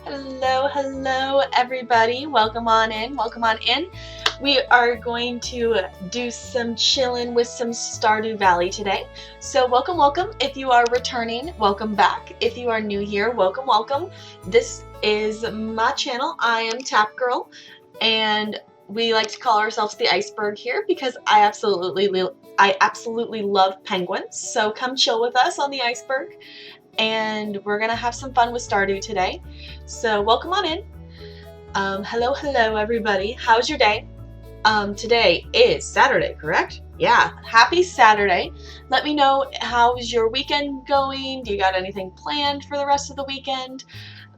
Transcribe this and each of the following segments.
Hello, everybody. Welcome on in. Welcome on in. We are going to do some chilling with some Stardew Valley today. So welcome. If you are returning, welcome back. If you are new here, welcome. This is my channel. I am Tap Girl, and we like to call ourselves the Iceberg here because I absolutely love penguins. So come chill with us on the Iceberg, and we're gonna have some fun with Stardew today. So welcome on in. Hello everybody. How's your day? Today is Saturday, correct? Yeah, happy Saturday. Let me know, how's your weekend going? Do you got anything planned for the rest of the weekend?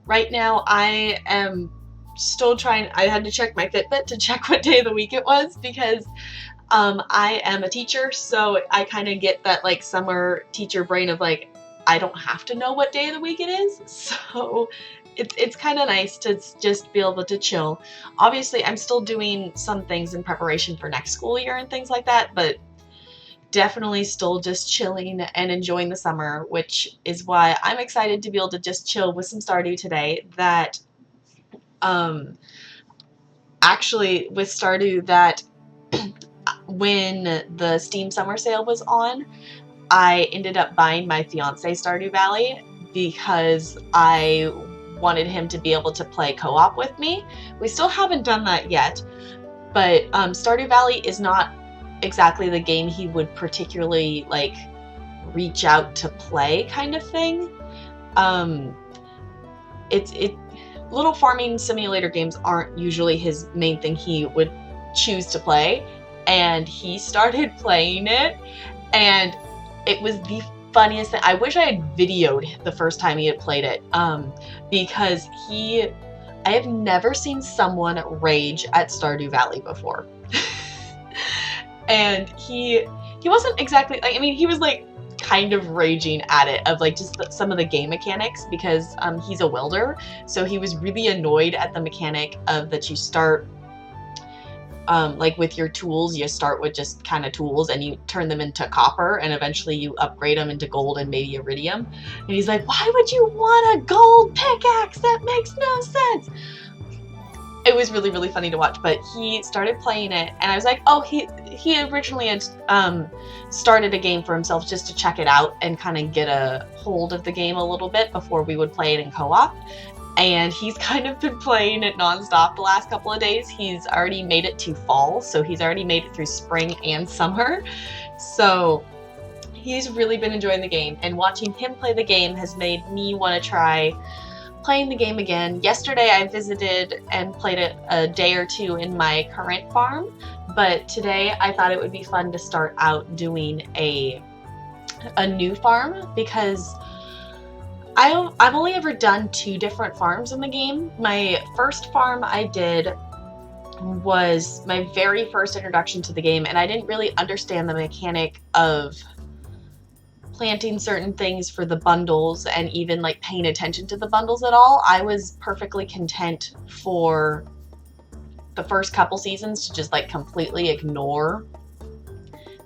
Right now I am still trying. I had to check my Fitbit to check what day of the week it was because I am a teacher, so I kind of get that like summer teacher brain of like, I don't have to know what day of the week it is, so it's kind of nice to just be able to chill. Obviously, I'm still doing some things in preparation for next school year and things like that, but definitely still just chilling and enjoying the summer, which is why I'm excited to be able to just chill with some Stardew today. That actually with Stardew, that when the Steam Summer Sale was on, I ended up buying my fiance Stardew Valley because I wanted him to be able to play co-op with me. We still haven't done that yet, but Stardew Valley is not exactly the game he would particularly like reach out to play kind of thing. Little farming simulator games aren't usually his main thing he would choose to play, and he started playing it, and it was the funniest thing. I wish I had videoed the first time he had played it, because I have never seen someone rage at Stardew Valley before. And he wasn't exactly, like, I mean, he was like kind of raging at it, of like just some of the game mechanics, because he's a welder, so he was really annoyed at the mechanic of that you start like with your tools, you start with just kind of tools and you turn them into copper, and eventually you upgrade them into gold and maybe iridium. And he's like, why would you want a gold pickaxe? That makes no sense. It was really, really funny to watch, but he started playing it, and I was like, oh, he originally had started a game for himself just to check it out and kind of get a hold of the game a little bit before we would play it in co-op. And he's kind of been playing it nonstop the last couple of days. He's already made it to fall, so he's already made it through spring and summer. So he's really been enjoying the game, and watching him play the game has made me want to try playing the game again. Yesterday I visited and played it a day or two in my current farm, but today I thought it would be fun to start out doing a new farm, because I've only ever done 2 different farms in the game. My first farm I did was my very first introduction to the game, and I didn't really understand the mechanic of planting certain things for the bundles and even like paying attention to the bundles at all. I was perfectly content for the first couple seasons to just like completely ignore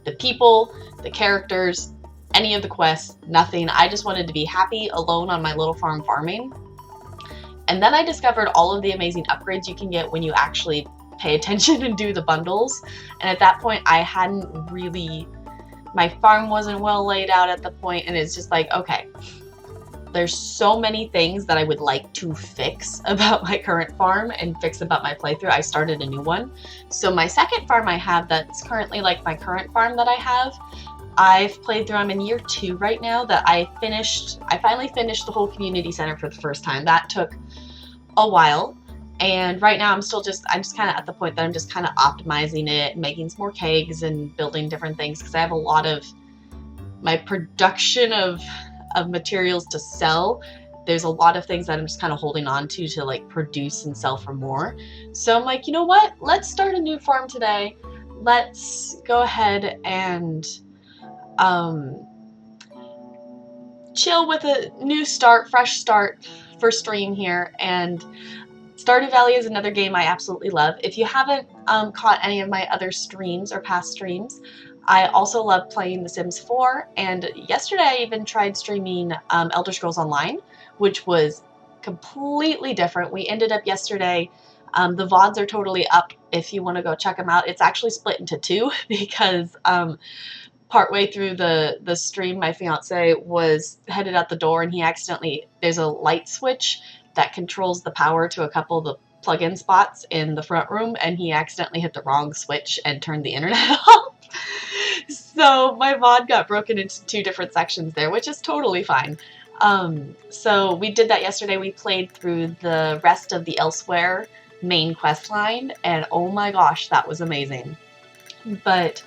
the people, the characters, any of the quests, nothing. I just wanted to be happy alone on my little farm farming. And then I discovered all of the amazing upgrades you can get when you actually pay attention and do the bundles. And at that point I hadn't really, my farm wasn't well laid out at the point, and it's just like, okay, there's so many things that I would like to fix about my current farm and fix about my playthrough. I started a new one. So my second farm I have that's currently like my current farm that I have, I've played through, I'm in year 2 right now, that I finally finished the whole community center for the first time. That took a while. And right now I'm just kind of at the point that I'm just kind of optimizing it, making some more kegs and building different things, because I have a lot of my production of materials to sell. There's a lot of things that I'm just kind of holding on to like produce and sell for more. So I'm like, you know what? Let's start a new farm today. Let's go ahead and chill with a new start, fresh start for stream here. And Stardew Valley is another game I absolutely love. If you haven't caught any of my other streams or past streams, I also love playing The Sims 4, and yesterday I even tried streaming Elder Scrolls Online, which was completely different. We ended up yesterday, the VODs are totally up if you want to go check them out. It's actually split into 2 because partway through the stream, my fiance was headed out the door, and there's a light switch that controls the power to a couple of the plug-in spots in the front room, and he accidentally hit the wrong switch and turned the internet off. So my VOD got broken into 2 different sections there, which is totally fine. So we did that yesterday. We played through the rest of the Elsewhere main quest line, and oh my gosh, that was amazing. But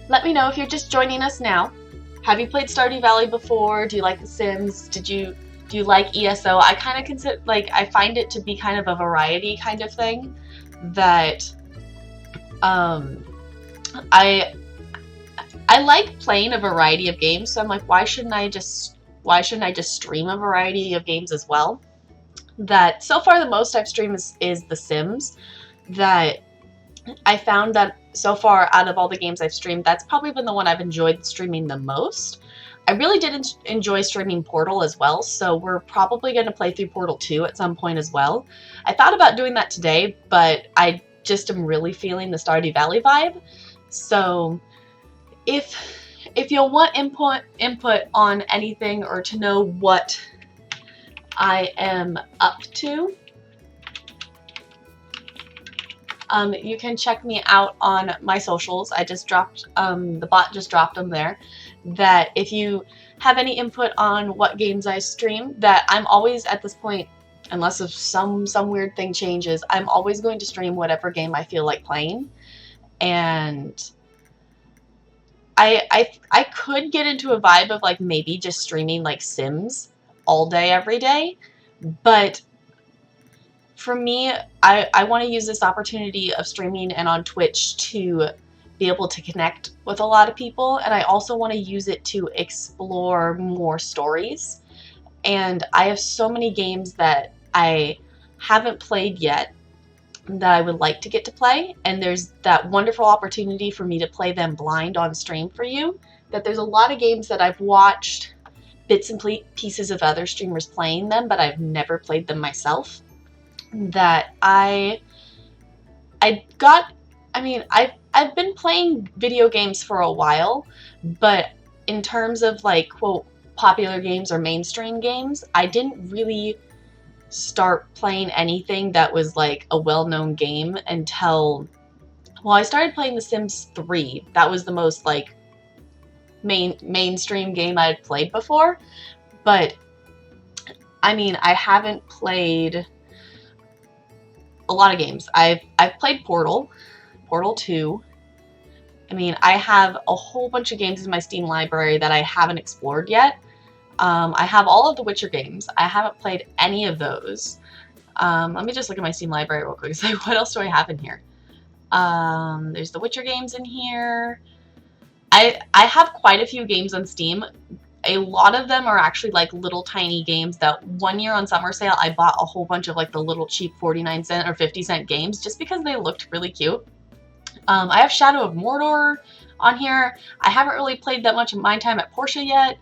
let me know if you're just joining us now. Have you played Stardew Valley before? Do you like The Sims? Do you like ESO? I kind of consider, like, I find it to be kind of a variety kind of thing, that I like playing a variety of games, so I'm like, why shouldn't I just stream a variety of games as well? That so far the most I've streamed is The Sims. That I found that so far out of all the games I've streamed, that's probably been the one I've enjoyed streaming the most. I really did enjoy streaming Portal as well, so we're probably going to play through Portal 2 at some point as well. I thought about doing that today, but I just am really feeling the Stardew Valley vibe. So if you'll want input on anything, or to know what I am up to, you can check me out on my socials. I just dropped, the bot just dropped them there. That if you have any input on what games I stream, that I'm always at this point, unless if some weird thing changes, I'm always going to stream whatever game I feel like playing. And I could get into a vibe of like maybe just streaming like Sims all day every day, but for me, I want to use this opportunity of streaming and on Twitch to be able to connect with a lot of people, and I also want to use it to explore more stories. And I have so many games that I haven't played yet that I would like to get to play, and there's that wonderful opportunity for me to play them blind on stream for you. That there's a lot of games that I've watched bits and pieces of other streamers playing them, but I've never played them myself. That I've been playing video games for a while, but in terms of like quote popular games or mainstream games, I didn't really start playing anything that was like a well-known game until, well, I started playing The Sims 3. That was the most like mainstream game I had played before, but I mean, I haven't played a lot of games. I've played Portal 2. I mean, I have a whole bunch of games in my Steam library that I haven't explored yet. I have all of the Witcher games. I haven't played any of those. Let me just look at my Steam library real quick and say, what else do I have in here? There's the Witcher games in here. I have quite a few games on Steam. A lot of them are actually like little tiny games that one year on summer sale I bought a whole bunch of like the little cheap 49-cent or 50-cent games just because they looked really cute. I have Shadow of Mordor on here. I haven't really played that much of My Time at Portia yet.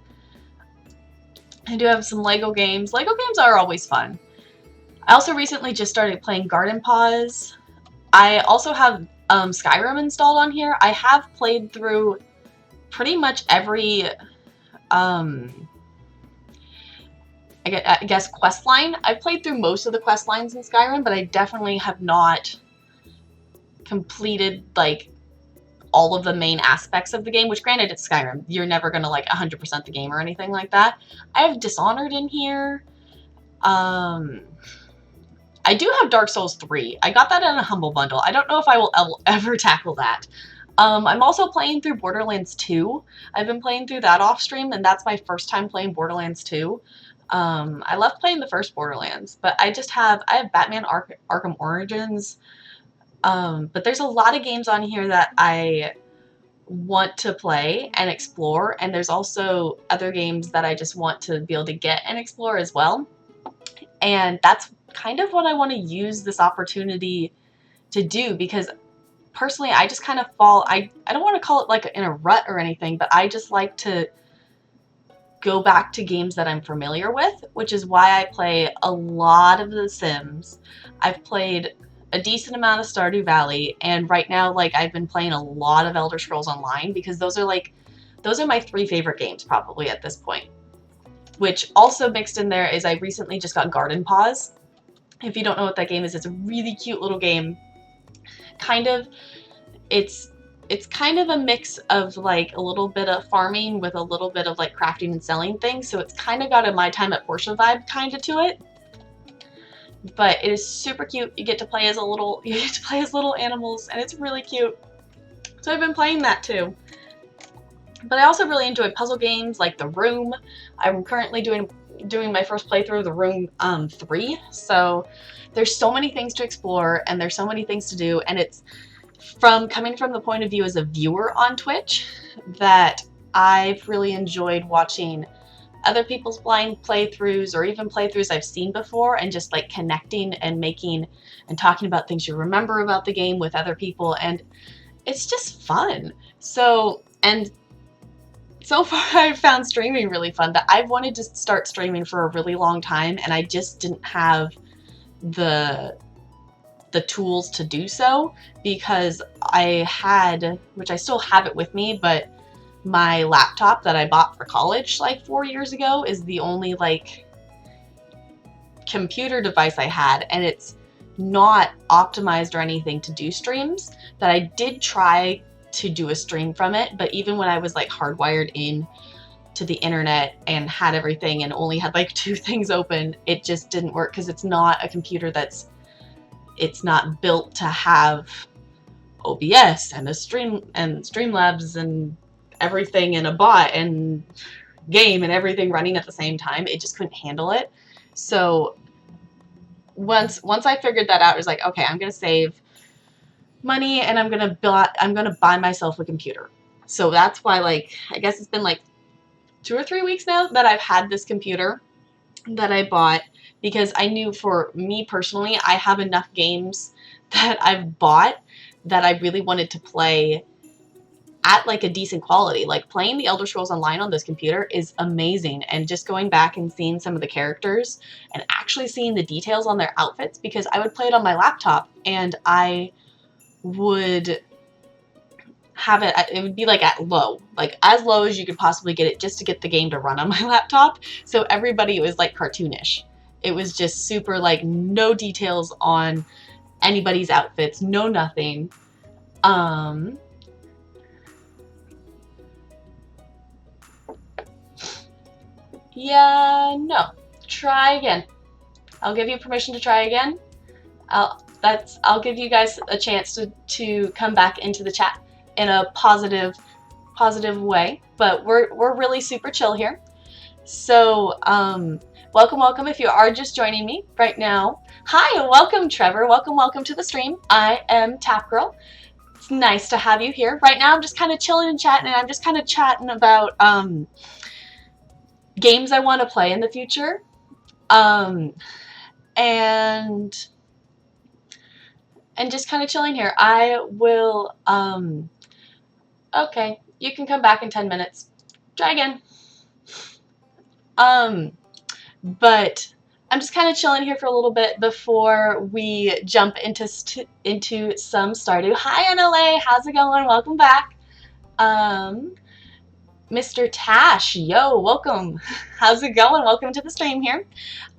I do have some Lego games. Lego games are always fun. I also recently just started playing Garden Paws. I also have Skyrim installed on here. I have played through pretty much every I guess quest line. I've played through most of the quest lines in Skyrim, but I definitely have not completed like all of the main aspects of the game, which granted it's Skyrim. You're never gonna like 100% the game or anything like that. I have Dishonored in here. I do have Dark Souls 3. I got that in a Humble Bundle. I don't know if I will ever tackle that. I'm also playing through Borderlands 2. I've been playing through that off stream, and that's my first time playing Borderlands 2. I love playing the first Borderlands, but I have Batman Arkham Origins. But there's a lot of games on here that I want to play and explore, and there's also other games that I just want to be able to get and explore as well. And that's kind of what I want to use this opportunity to do, because personally, I just kind of I don't want to call it like in a rut or anything, but I just like to go back to games that I'm familiar with, which is why I play a lot of The Sims. I've played a decent amount of Stardew Valley, and right now, like, I've been playing a lot of Elder Scrolls Online, because those are my 3 favorite games probably at this point. Which also mixed in there is I recently just got Garden Paws. If you don't know what that game is, it's a really cute little game. It's kind of a mix of like a little bit of farming with a little bit of like crafting and selling things, so it's kind of got a My Time at Portia vibe kind of to it. But it is super cute. You get to play as little animals, and it's really cute. So I've been playing that too. But I also really enjoy puzzle games like The Room. I'm currently doing my first playthrough of The Room 3. So there's so many things to explore, and there's so many things to do, and it's coming from the point of view as a viewer on Twitch that I've really enjoyed watching other people's blind playthroughs, or even playthroughs I've seen before, and just like connecting and making and talking about things you remember about the game with other people, and it's just fun. So far I've found streaming really fun. That I've wanted to start streaming for a really long time, and I just didn't have the tools to do so, because I had, which I still have it with me, but my laptop that I bought for college like 4 years ago is the only like computer device I had, and it's not optimized or anything to do streams. That I did try to do a stream from it, but even when I was like hardwired in to the internet and had everything and only had like 2 things open, it just didn't work, because it's not a computer it's not built to have OBS and Streamlabs and everything in a bot and game and everything running at the same time. It just couldn't handle it. So once I figured that out, it was like, okay, I'm gonna save money and I'm gonna buy myself a computer. So that's why, like, I guess it's been like 2 or 3 weeks now that I've had this computer that I bought, because I knew for me personally, I have enough games that I've bought that I really wanted to play at like a decent quality. Like, playing the Elder Scrolls Online on this computer is amazing, and just going back and seeing some of the characters and actually seeing the details on their outfits, because I would play it on my laptop and I would have it would be like at low, like as low as you could possibly get it, just to get the game to run on my laptop. So everybody was like cartoonish. It was just super, like, no details on anybody's outfits, no nothing. Yeah, no. Try again. I'll give you permission to try again. I'll give you guys a chance to come back into the chat in a positive way. But we're really super chill here. So welcome if you are just joining me right now. Hi, welcome Trevor. Welcome to the stream. I am Tap Girl. It's nice to have you here. Right now I'm just kind of chilling and chatting, and I'm just kind of chatting about games I want to play in the future. And just kind of chilling here. I will, okay, you can come back in 10 minutes. Try again. But I'm just kind of chilling here for a little bit before we jump into some Stardew. Hi, NLA, how's it going? Welcome back. Mr. Tash, yo, welcome. How's it going? Welcome to the stream here.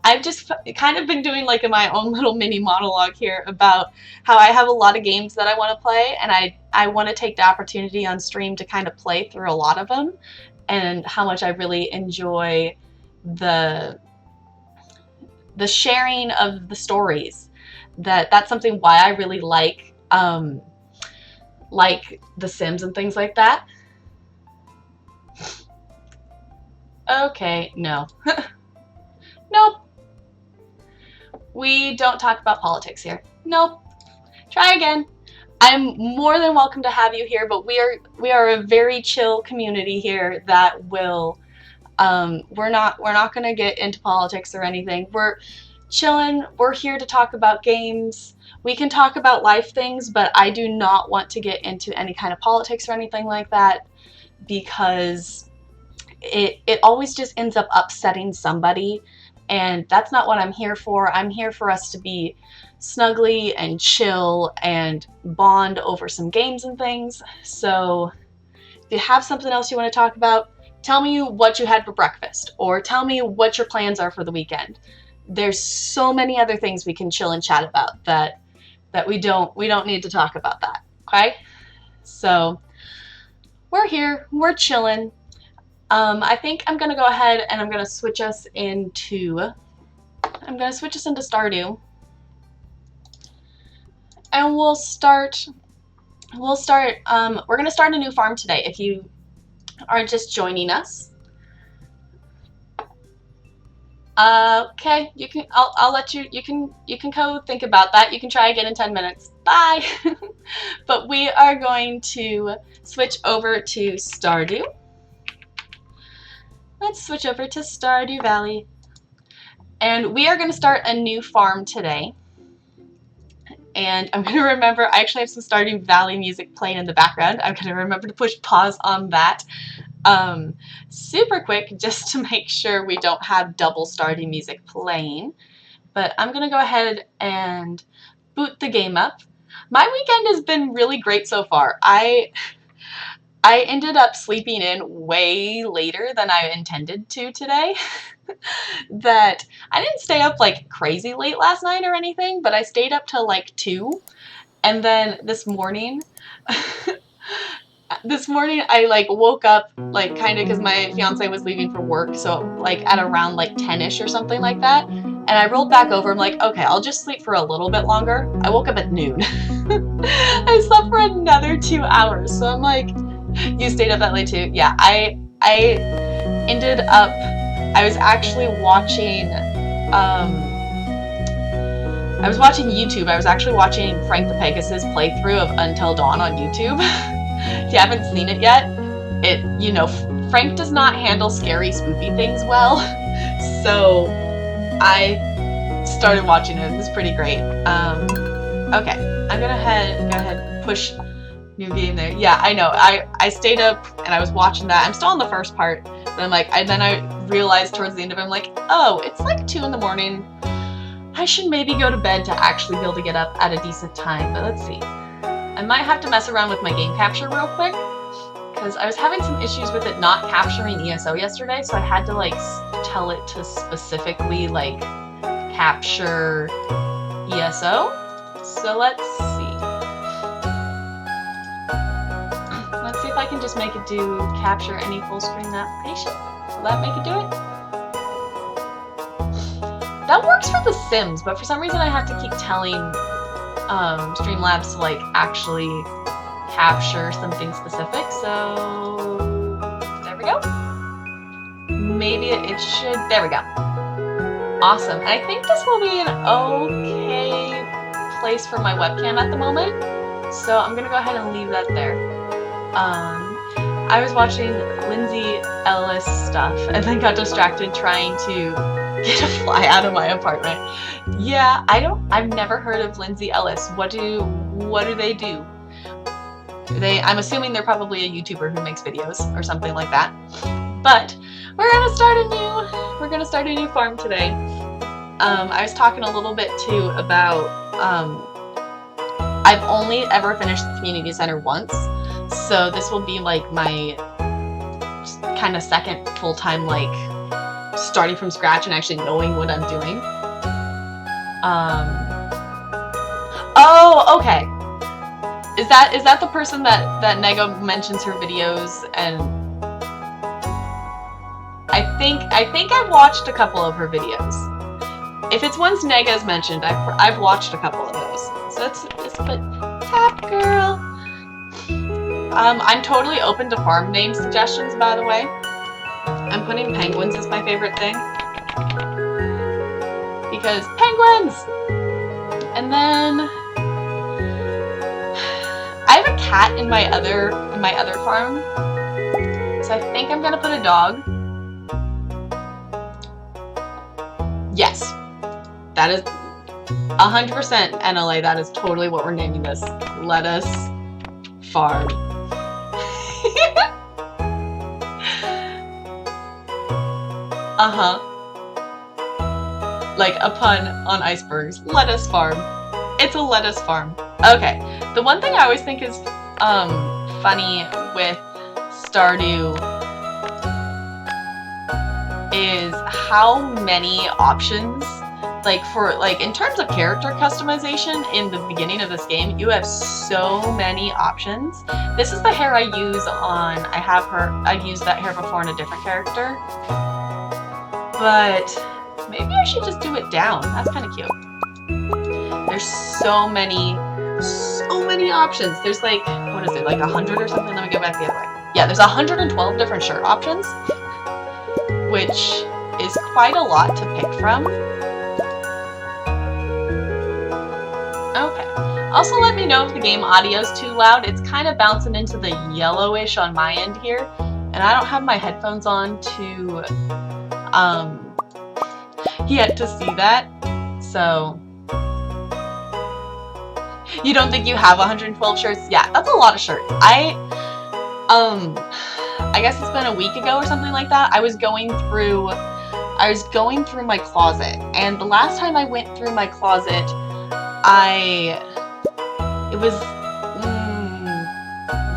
I've just kind of been doing like my own little mini monologue here about how I have a lot of games that I want to play, and I want to take the opportunity on stream to kind of play through a lot of them, and how much I really enjoy the sharing of the stories. That's something why I really like The Sims and things like that. Okay, no. Nope. We don't talk about politics here. Nope. Try again. I'm more than welcome to have you here, but we are a very chill community here that will we're not going to get into politics or anything. We're chilling. We're here to talk about games. We can talk about life things, but I do not want to get into any kind of politics or anything like that, because it always just ends up upsetting somebody, and that's not what I'm here for. I'm here for us to be snuggly and chill and bond over some games and things. So if you have something else you want to talk about, tell me what you had for breakfast, or tell me what your plans are for the weekend. There's so many other things we can chill and chat about that we don't need to talk about that, okay? So we're here, we're chilling. I think I'm gonna go ahead and I'm gonna switch us into Stardew, and we're gonna start a new farm today. If you are just joining us, okay, I'll let you can go think about that. You can try again in 10 minutes. Bye. But we are going to switch over to Stardew. Let's switch over to Stardew Valley. And we are going to start a new farm today. And I'm going to remember, I actually have some Stardew Valley music playing in the background. I'm going to remember to push pause on that super quick, just to make sure we don't have double Stardew music playing. But I'm going to go ahead and boot the game up. My weekend has been really great so far. I ended up sleeping in way later than I intended to today. That I didn't stay up like crazy late last night or anything, but I stayed up till like 2. And then this morning, I like woke up like kind of because my fiance was leaving for work, so like at around like 10ish or something like that. And I rolled back over. I'm like, okay, I'll just sleep for a little bit longer. I woke up at noon. I slept for another 2 hours. So I'm like, You stayed up that late too? Yeah, I ended up, I was actually watching, I was watching YouTube. I was actually watching Frank the Pegasus playthrough of Until Dawn on YouTube. If you haven't seen it yet, you know, Frank does not handle scary, spoopy things well. So I started watching it. It was pretty great. Okay, I'm gonna go ahead, push new game there. Yeah, I know. I stayed up and I was watching that. I'm still on the first part, but I'm like, then I realized towards the end of it, I'm like, oh, it's like 2 in the morning. I should maybe go to bed to actually be able to get up at a decent time, but let's see. I might have to mess around with my game capture real quick, because I was having some issues with it not capturing ESO yesterday, so I had to like tell it to specifically like capture ESO. So let's see. Let's see if I can just make it do capture any full screen application. Will that make it do it? That works for The Sims, but for some reason I have to keep telling Streamlabs to like actually capture something specific, so there we go. Maybe it should, there we go. Awesome, and I think this will be an okay place for my webcam at the moment, so I'm gonna go ahead and leave that there. I was watching Lindsay Ellis stuff and then got distracted trying to get a fly out of my apartment. Yeah, I've never heard of Lindsay Ellis. What do they do? I'm assuming they're probably a YouTuber who makes videos or something like that. But we're gonna start a new farm today. I was talking a little bit too about I've only ever finished the community center once, so this will be like my kind of second full-time like starting from scratch and actually knowing what I'm doing. Oh, okay. Is that the person that Nego mentions her videos, and I think I've watched a couple of her videos. If it's ones Nega's mentioned, I've watched a couple of those. So let's put Tap Girl. I'm totally open to farm name suggestions, by the way. I'm putting penguins as my favorite thing. Because penguins! And then I have a cat in my other farm. So I think I'm gonna put a dog. Yes. That is 100% NLA. That is totally what we're naming this. Lettuce farm. Like a pun on icebergs. Lettuce farm. It's a lettuce farm. Okay. The one thing I always think is funny with Stardew is how many options, like in terms of character customization in the beginning of this game, you have so many options. This is the hair I use on, I've used that hair before on a different character. But maybe I should just do it down. That's kind of cute. There's so many options. There's like, what is it, like 100 or something? Let me go back the other way. Yeah, there's 112 different shirt options, which is quite a lot to pick from. Okay. Also, let me know if the game audio is too loud. It's kind of bouncing into the yellowish on my end here, and I don't have my headphones on to yet to see that. So you don't think you have 112 shirts? Yeah, that's a lot of shirts. I guess it's been a week ago or something like that. I was going through my closet, and the last time I went through my closet, it was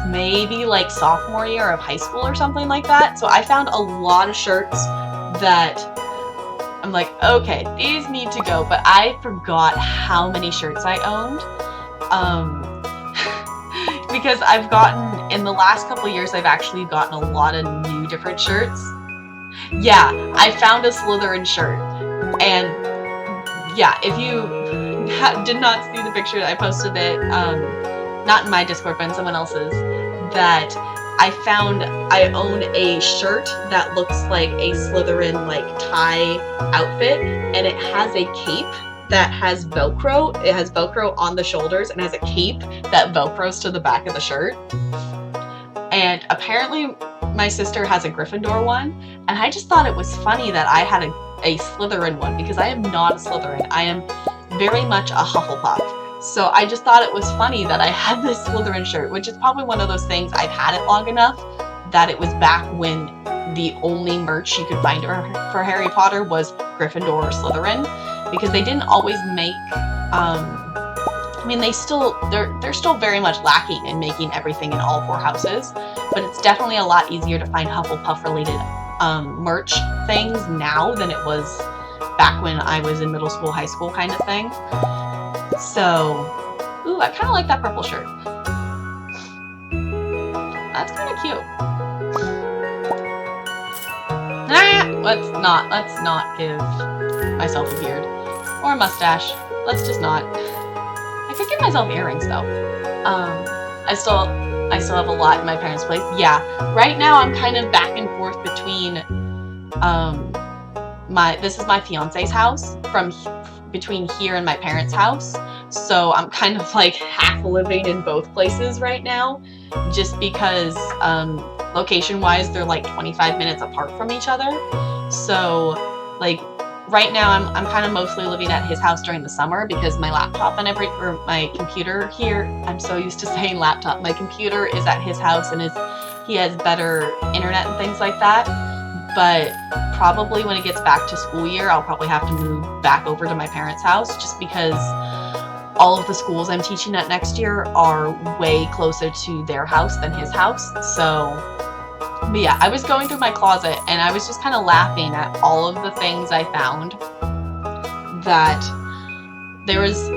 maybe like sophomore year of high school or something like that. So I found a lot of shirts that I'm like, okay, these need to go, but I forgot how many shirts I owned. Because in the last couple of years, I've actually gotten a lot of new different shirts. Yeah, I found a Slytherin shirt, and yeah, if you did not see the picture, I posted it, not in my Discord, but in someone else's, that I own a shirt that looks like a Slytherin like tie outfit, and it has a cape that has Velcro. It has Velcro on the shoulders and has a cape that Velcros to the back of the shirt. And apparently my sister has a Gryffindor one, and I just thought it was funny that I had a Slytherin one, because I am not a Slytherin. I am very much a Hufflepuff. So I just thought it was funny that I had this Slytherin shirt, which is probably one of those things, I've had it long enough that it was back when the only merch you could find for Harry Potter was Gryffindor or Slytherin, because they didn't always make, I mean, they're still very much lacking in making everything in all 4 houses, but it's definitely a lot easier to find Hufflepuff related merch things now than it was back when I was in middle school, high school kind of thing. So, ooh, I kind of like that purple shirt. That's kind of cute. Let's not give myself a beard or a mustache. Let's just not. I could give myself earrings though. I still have a lot in my parents' place. Yeah, right now I'm kind of back and forth between this is my fiance's house, between here and my parents' house. So I'm kind of like half living in both places right now, just because location-wise they're like 25 minutes apart from each other. So like right now I'm kind of mostly living at his house during the summer, because my laptop and my computer here, I'm so used to saying laptop, my computer is at his house and he has better internet and things like that. But probably when it gets back to school year, I'll probably have to move back over to my parents' house, just because all of the schools I'm teaching at next year are way closer to their house than his house. So, but yeah, I was going through my closet and I was just kind of laughing at all of the things I found. That there was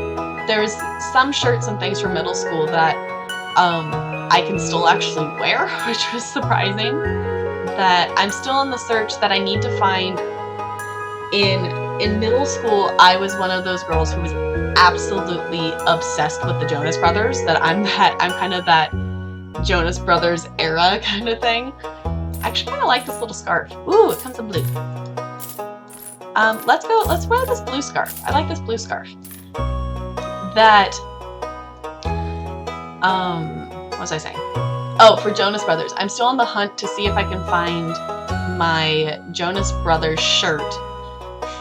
some shirts and things from middle school that I can still actually wear, which was surprising. That I'm still in the search that I need to find. In middle school, I was one of those girls who was absolutely obsessed with the Jonas Brothers. That I'm kind of that Jonas Brothers era kind of thing. I actually kind of like this little scarf. Ooh, it comes in blue. Let's wear this blue scarf. I like this blue scarf. That, what was I saying? Oh, for Jonas Brothers. I'm still on the hunt to see if I can find my Jonas Brothers shirt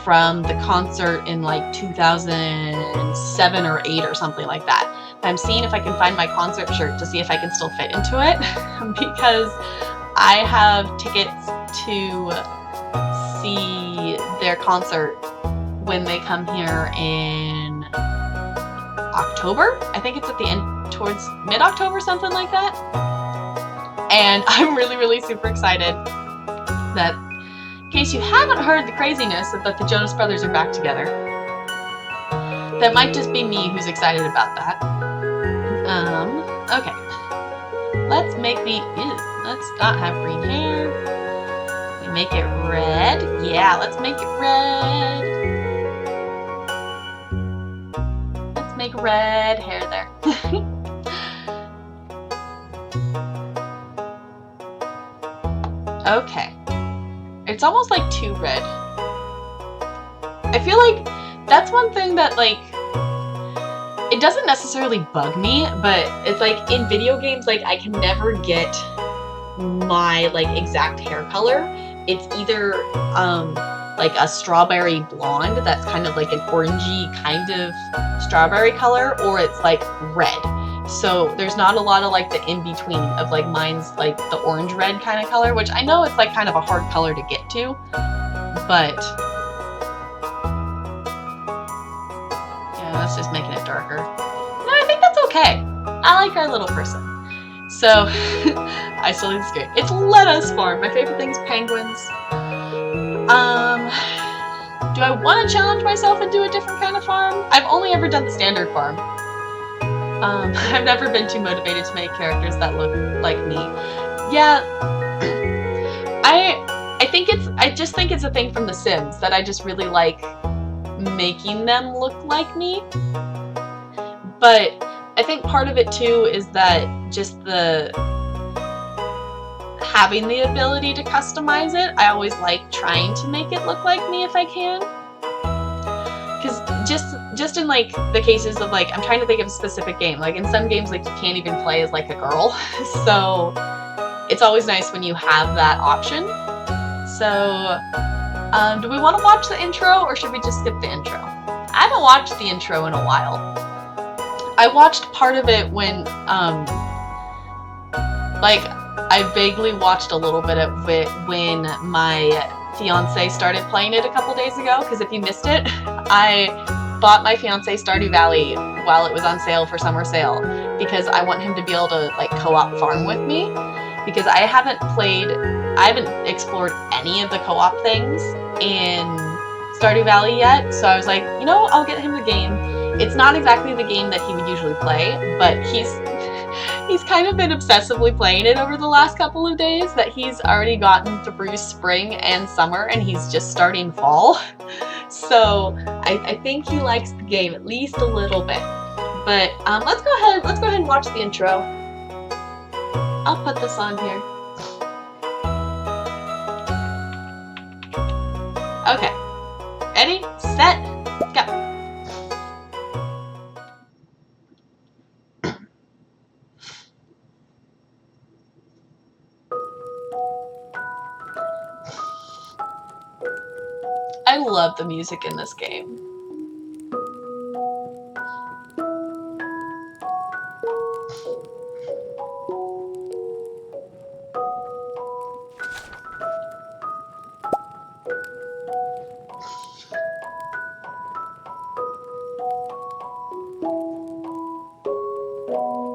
from the concert in like 2007 or 8 or something like that. I'm seeing if I can find my concert shirt to see if I can still fit into it, because I have tickets to see their concert when they come here in October. I think it's at the end, towards mid-October, something like that. And I'm really, really super excited that, in case you haven't heard the craziness that the Jonas Brothers are back together, that might just be me who's excited about that. Okay. Let's not have green hair. We make it red. Yeah, let's make it red. Let's make red hair there. Okay. It's almost like too red. I feel like that's one thing that, like, it doesn't necessarily bug me, but it's like in video games, like, I can never get my, like, exact hair color. It's either, like a strawberry blonde that's kind of like an orangey kind of strawberry color, or it's like red. So there's not a lot of like the in-between of like mine's like the orange-red kind of color, which I know it's like kind of a hard color to get to, but yeah, that's just making it darker. No, I think that's okay. I like our little person. So I still think it's great. It's Let Us Farm. My favorite thing is penguins. Do I want to challenge myself and do a different kind of farm? I've only ever done the standard farm. I've never been too motivated to make characters that look like me. Yeah, I just think it's a thing from The Sims that I just really like making them look like me. But I think part of it too is that just having the ability to customize it, I always like trying to make it look like me if I can. Because just in like the cases of like, I'm trying to think of a specific game. Like in some games, like you can't even play as like a girl. So it's always nice when you have that option. So do we want to watch the intro or should we just skip the intro? I haven't watched the intro in a while. I watched part of it when like I vaguely watched a little bit of it when my fiance started playing it a couple days ago, because if you missed it, I bought my fiance Stardew Valley while it was on sale for summer sale because I want him to be able to like co-op farm with me, because I haven't explored any of the co-op things in Stardew Valley yet, so I was like, you know, I'll get him the game. It's not exactly the game that he would usually play, but he's kind of been obsessively playing it over the last couple of days that he's already gotten through spring and summer and he's just starting fall. So I think he likes the game at least a little bit. But let's go ahead and watch the intro. I'll put this on here. Okay. Ready, set, go. I love the music in this game.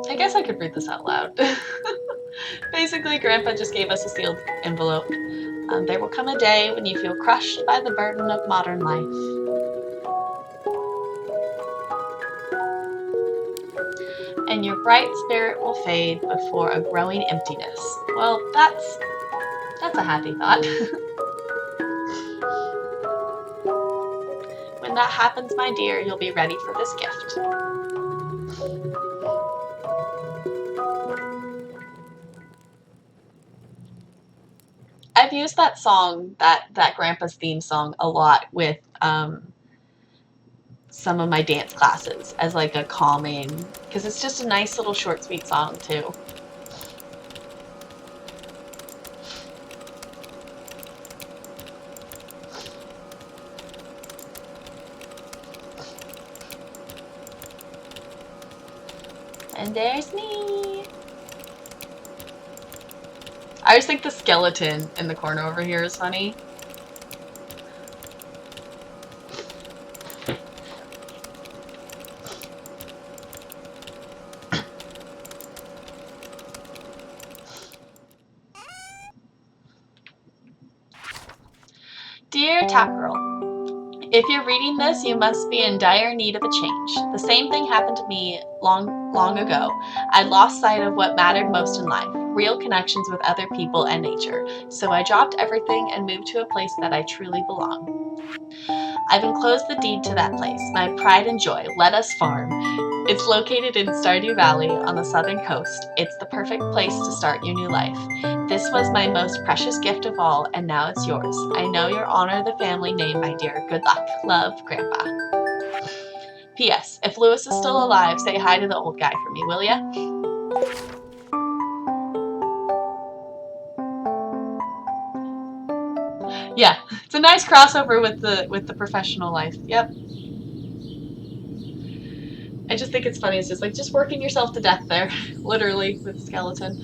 I guess I could read this out loud. Basically, Grandpa just gave us a sealed envelope. There will come a day when you feel crushed by the burden of modern life. And your bright spirit will fade before a growing emptiness. Well, that's a happy thought. When that happens, my dear, you'll be ready for this gift. I've used that song, that Grandpa's theme song, a lot with some of my dance classes as like a calming, because it's just a nice little short, sweet song too. And there's me. I just think the skeleton in the corner over here is funny. Dear Tap Girl, if you're reading this, you must be in dire need of a change. The same thing happened to me long ago. I'd lost sight of what mattered most in life, real connections with other people and nature. So I dropped everything and moved to a place that I truly belong. I've enclosed the deed to that place, my pride and joy. Let us farm. It's located in Stardew Valley on the southern coast. It's the perfect place to start your new life. This was my most precious gift of all, and now it's yours. I know you'll honor the family name, my dear. Good luck. Love, Grandpa. P.S. If Lewis is still alive, say hi to the old guy for me, will ya? Yeah, it's a nice crossover with the professional life. Yep. I just think it's funny. It's just like just working yourself to death there, literally with skeleton.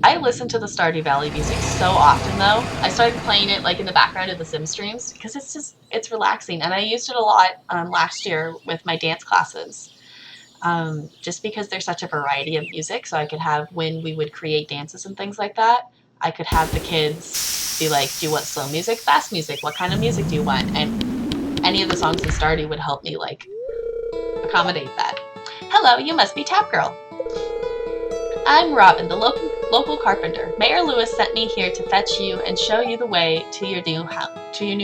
I listen to the Stardew Valley music so often though. I started playing it like in the background of the Sim streams because it's relaxing, and I used it a lot last year with my dance classes. Just because there's such a variety of music, so I could have, when we would create dances and things like that, I could have the kids be like, do you want slow music, fast music, what kind of music do you want? And any of the songs in Stardew would help me like accommodate that. Hello, you must be Tap Girl. I'm Robin, the local carpenter. Mayor Lewis sent me here to fetch you and show you the way to your new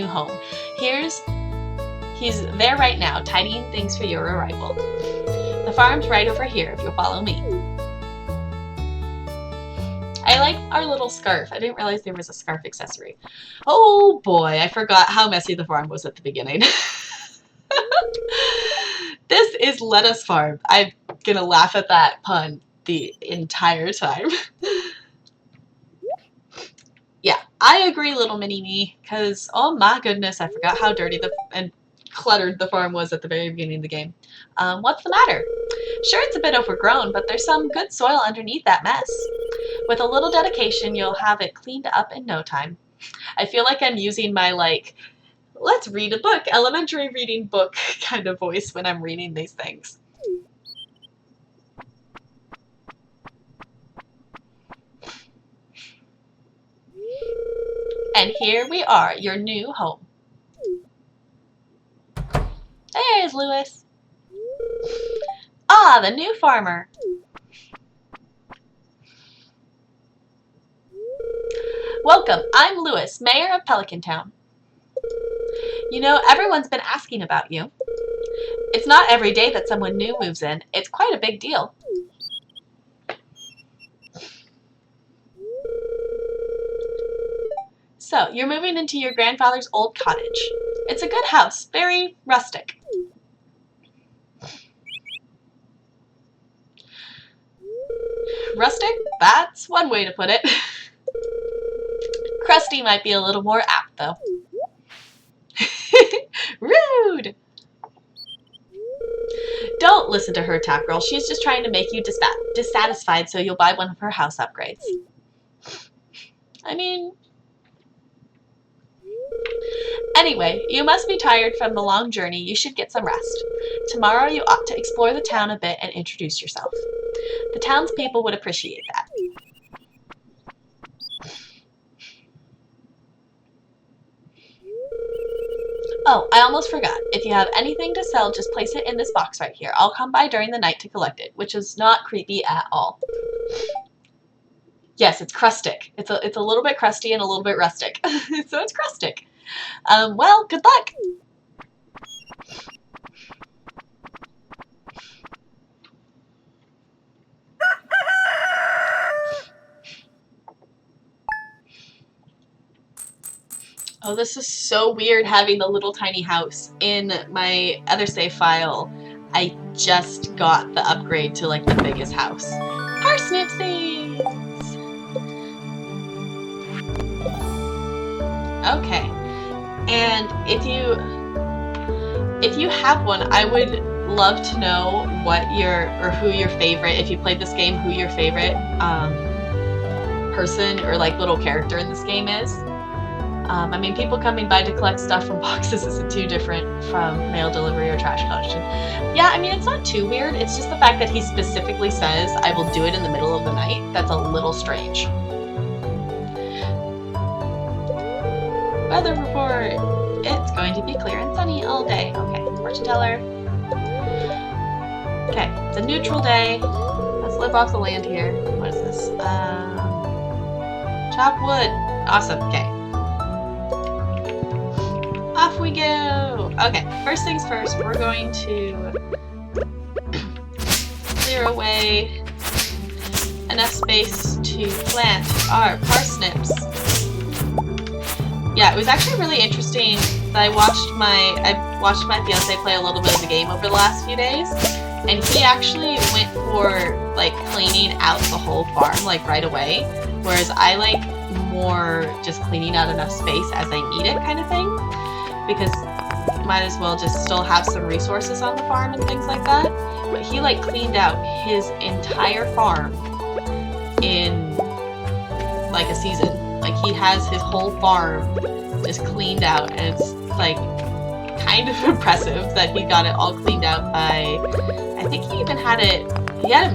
home. He's there right now, tidying things for your arrival. The farm's right over here if you'll follow me. I like our little scarf. I didn't realize there was a scarf accessory. Oh boy, I forgot how messy the farm was at the beginning. This is Lettuce Farm. I'm gonna laugh at that pun the entire time. Yeah, I agree, little mini me, because oh my goodness, I forgot how dirty and cluttered the farm was at the very beginning of the game. What's the matter? Sure, it's a bit overgrown, but there's some good soil underneath that mess. With a little dedication, you'll have it cleaned up in no time. I feel like I'm using my, like, let's read a book, elementary reading book kind of voice when I'm reading these things. And here we are, your new home. There's Lewis. Ah, the new farmer. Welcome, I'm Lewis, mayor of Pelican Town. You know, everyone's been asking about you. It's not every day that someone new moves in. It's quite a big deal. So, you're moving into your grandfather's old cottage. It's a good house, very rustic. Rustic? That's one way to put it. Crusty might be a little more apt, though. Rude! Don't listen to her, Tap Girl. She's just trying to make you dissatisfied so you'll buy one of her house upgrades. I mean... Anyway, you must be tired from the long journey. You should get some rest. Tomorrow you ought to explore the town a bit and introduce yourself. The townspeople would appreciate that. Oh, I almost forgot. If you have anything to sell, just place it in this box right here. I'll come by during the night to collect it, which is not creepy at all. Yes, it's crustic. It's a little bit crusty and a little bit rustic. So it's crustic. Well, good luck. Oh, this is so weird having the little tiny house. In my other save file, I just got the upgrade to like the biggest house. Parsnip seeds! Okay. And if you have one, I would love to know what who your favorite, if you played this game, who your favorite person or like little character in this game is. I mean, people coming by to collect stuff from boxes isn't too different from mail delivery or trash collection. Yeah, I mean, it's not too weird. It's just the fact that he specifically says, I will do it in the middle of the night. That's a little strange. Weather report. It's going to be clear and sunny all day. Okay, fortune teller. Okay, it's a neutral day. Let's live off the land here. What is this? Chop wood. Awesome, okay. Off we go! Okay, first things first, we're going to clear away enough space to plant our parsnips. Yeah, it was actually really interesting that I watched my fiance play a little bit of the game over the last few days, and he actually went for like cleaning out the whole farm like right away, whereas I like more just cleaning out enough space as I need it kind of thing. Because might as well just still have some resources on the farm and things like that. But he like cleaned out his entire farm in like a season. Like he has his whole farm just cleaned out, and it's like kind of impressive that he got it all cleaned out by, I think he even had it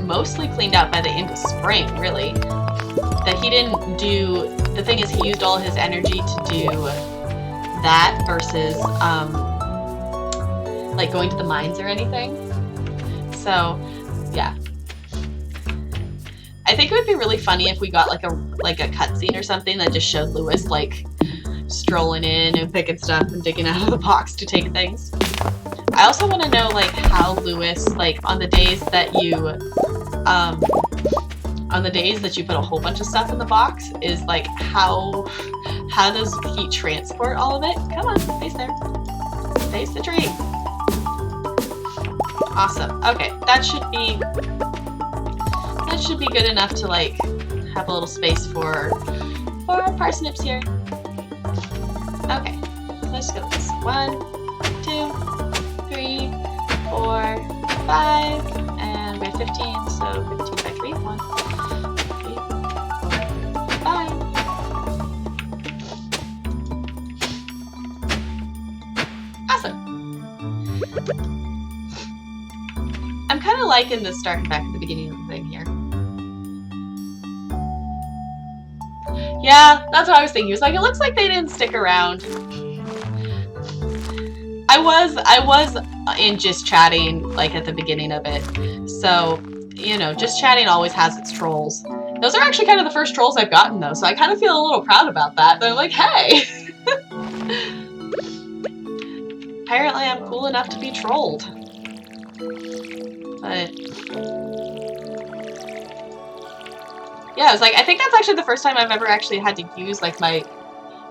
mostly cleaned out by the end of spring, really. That he didn't do, the thing is he used all his energy to do that versus like going to the mines or anything. So yeah, I think it would be really funny if we got like a cutscene or something that just showed Lewis like strolling in and picking stuff and digging out of the box to take things. I also want to know like how Lewis, like on the days that you on the days that you put a whole bunch of stuff in the box is like how does he transport all of it? Come on, face there. Face the tree. Awesome. Okay, that should be good enough to like have a little space for parsnips here. Okay, so let's go with this. 1, 2, 3, 4, 5, and we have 15, so 15 by 3. 1, 2, 3, 4, 5. Awesome. I'm kind of liking this starting back at the beginning of the thing here. Yeah, that's what I was thinking. It was like, it looks like they didn't stick around. I was in just chatting like at the beginning of it. So, you know, just chatting always has its trolls. Those are actually kind of the first trolls I've gotten though, so I kind of feel a little proud about that. They're like, hey! Apparently I'm cool enough to be trolled. But yeah, I was like, I think that's actually the first time I've ever actually had to use like my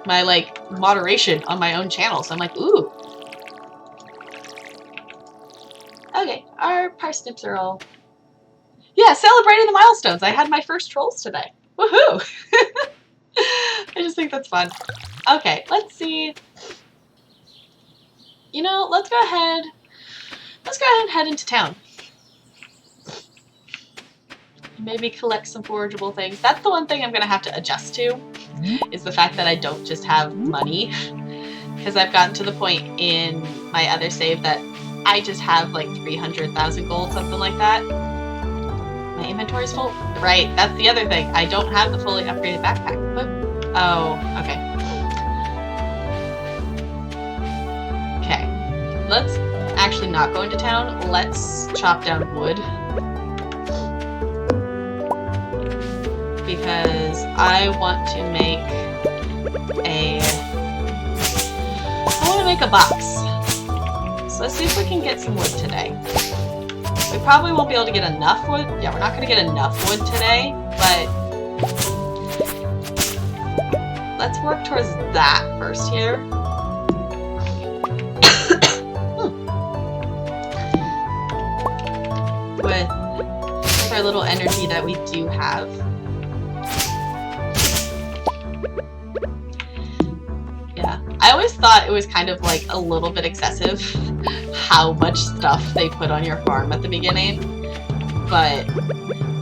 like moderation on my own channel. So I'm like, ooh. Okay, our parsnips are all... Yeah, celebrating the milestones. I had my first trolls today. Woohoo! I just think that's fun. Okay, let's see. You know, let's go ahead and head into town. Maybe collect some forageable things. That's the one thing I'm gonna have to adjust to, is the fact that I don't just have money. Because I've gotten to the point in my other save that I just have like 300,000 gold, something like that. My inventory's full. Right, that's the other thing. I don't have the fully upgraded backpack. Oh, okay. Okay. Let's actually not go into town. Let's chop down wood. Because I want to make a box. So let's see if we can get some wood today. We probably won't be able to get enough wood. Yeah, we're not going to get enough wood today, but let's work towards that first here. With our little energy that we do have. Yeah, I always thought it was kind of like a little bit excessive how much stuff they put on your farm at the beginning, but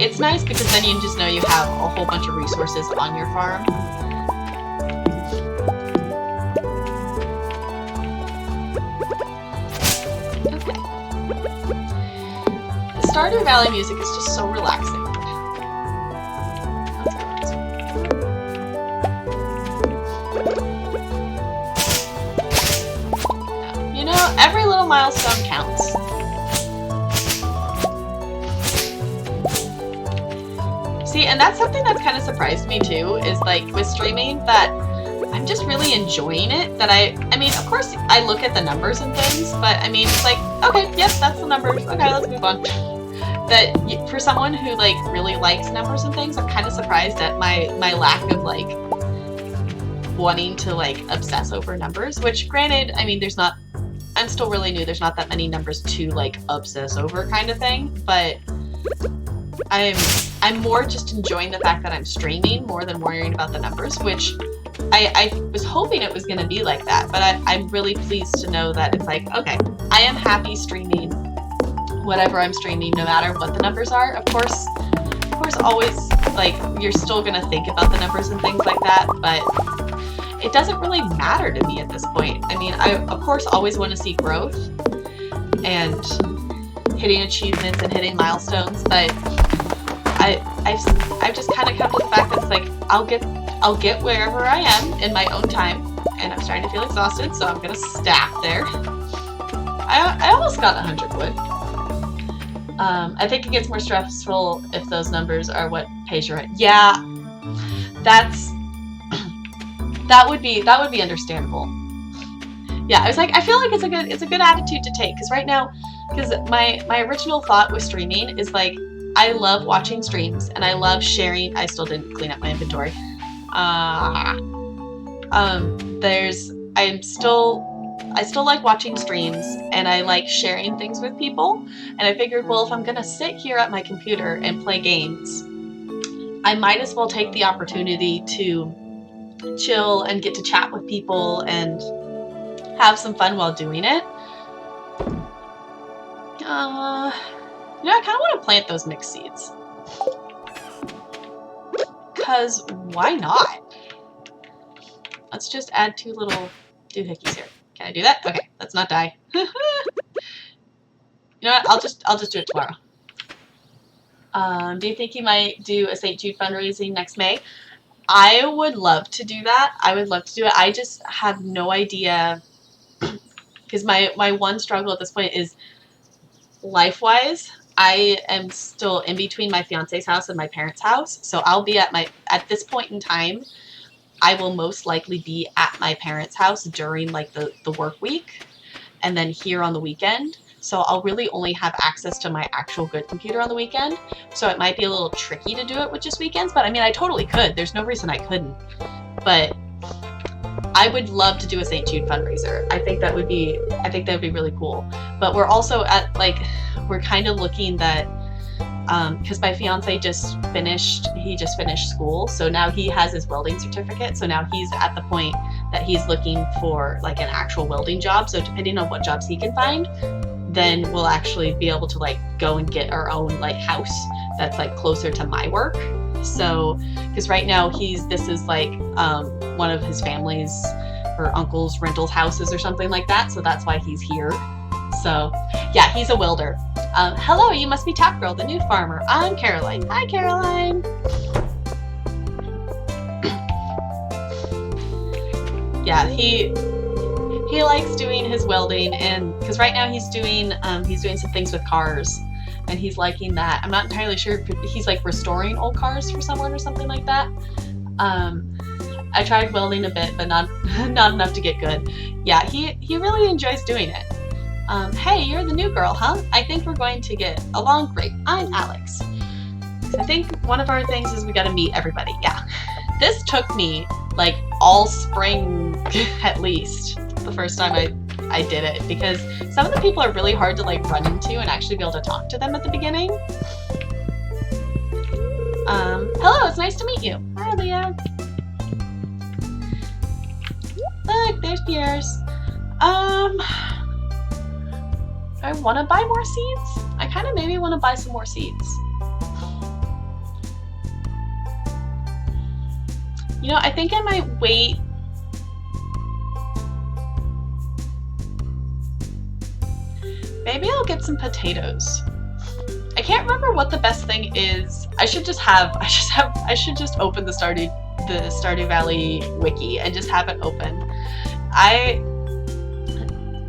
it's nice because then you just know you have a whole bunch of resources on your farm. Okay. The Stardew Valley music is just so relaxing. Every little milestone counts. See, and that's something that's kind of surprised me too, is like with streaming that I'm just really enjoying it. That I mean, of course I look at the numbers and things, but I mean, it's like, okay, yep, that's the numbers. Okay, let's move on. That for someone who like really likes numbers and things, I'm kind of surprised at my lack of like wanting to like obsess over numbers, which granted, I mean, I'm still really new. There's not that many numbers to like obsess over kind of thing, but I'm more just enjoying the fact that I'm streaming more than worrying about the numbers, which I was hoping it was going to be like that, but I'm really pleased to know that it's like, okay, I am happy streaming whatever I'm streaming, no matter what the numbers are. Of course, always like you're still going to think about the numbers and things like that, but it doesn't really matter to me at this point. I mean, I, of course, always want to see growth and hitting achievements and hitting milestones, but I've just kind of come to the fact that it's like, I'll get wherever I am in my own time, and I'm starting to feel exhausted, so I'm going to stack there. I almost got 100 wood. I think it gets more stressful if those numbers are what pays your rent. Yeah, that would be understandable. Yeah, I was like, I feel like it's a good attitude to take, because right now, because my original thought with streaming is like, I love watching streams and I love sharing. I still didn't clean up my inventory. I still like watching streams and I like sharing things with people. And I figured, well, if I'm gonna sit here at my computer and play games, I might as well take the opportunity to chill and get to chat with people and have some fun while doing it. You know, I kind of want to plant those mixed seeds. Because why not? Let's just add 2 little doohickeys here. Can I do that? Okay, let's not die. You know what? I'll just do it tomorrow. Do you think you might do a St. Jude fundraising next May? I would love to do that. I would love to do it. I just have no idea, because my one struggle at this point is life-wise. I am still in between my fiance's house and my parents' house, so I'll be at this point in time, I will most likely be at my parents' house during like the work week, and then here on the weekend. So I'll really only have access to my actual good computer on the weekend. So it might be a little tricky to do it with just weekends, but I mean, I totally could. There's no reason I couldn't. But I would love to do a St. Jude fundraiser. I think that would be really cool. But we're also at we're kind of looking that, because my fiance just finished school, so now he has his welding certificate. So now he's at the point that he's looking for like an actual welding job. So depending on what jobs he can find, then we'll actually be able to like go and get our own like house that's like closer to my work. So, because right now this is like one of his family's or uncle's rentals houses or something like that. So that's why he's here. So yeah, he's a welder. Hello, you must be Tap Girl, the new farmer. I'm Caroline. Hi, Caroline. Yeah, he likes doing his welding, and because right now he's doing some things with cars, and he's liking that. I'm not entirely sure if he's like restoring old cars for someone or something like that. I tried welding a bit, but not enough to get good. Yeah, he really enjoys doing it. Hey, you're the new girl, huh? I think we're going to get along great. I'm Alex. So I think one of our things is we gotta meet everybody. Yeah. This took me like all spring at least, the first time I did it, because some of the people are really hard to like run into and actually be able to talk to them at the beginning. Hello, it's nice to meet you. Hi, Leah. Look, there's Pierce. I want to buy more seeds. I kind of maybe want to buy some more seeds. You know, I think I might wait. Maybe I'll get some potatoes. I can't remember what the best thing is. I should just open the Stardew Valley wiki and just have it open.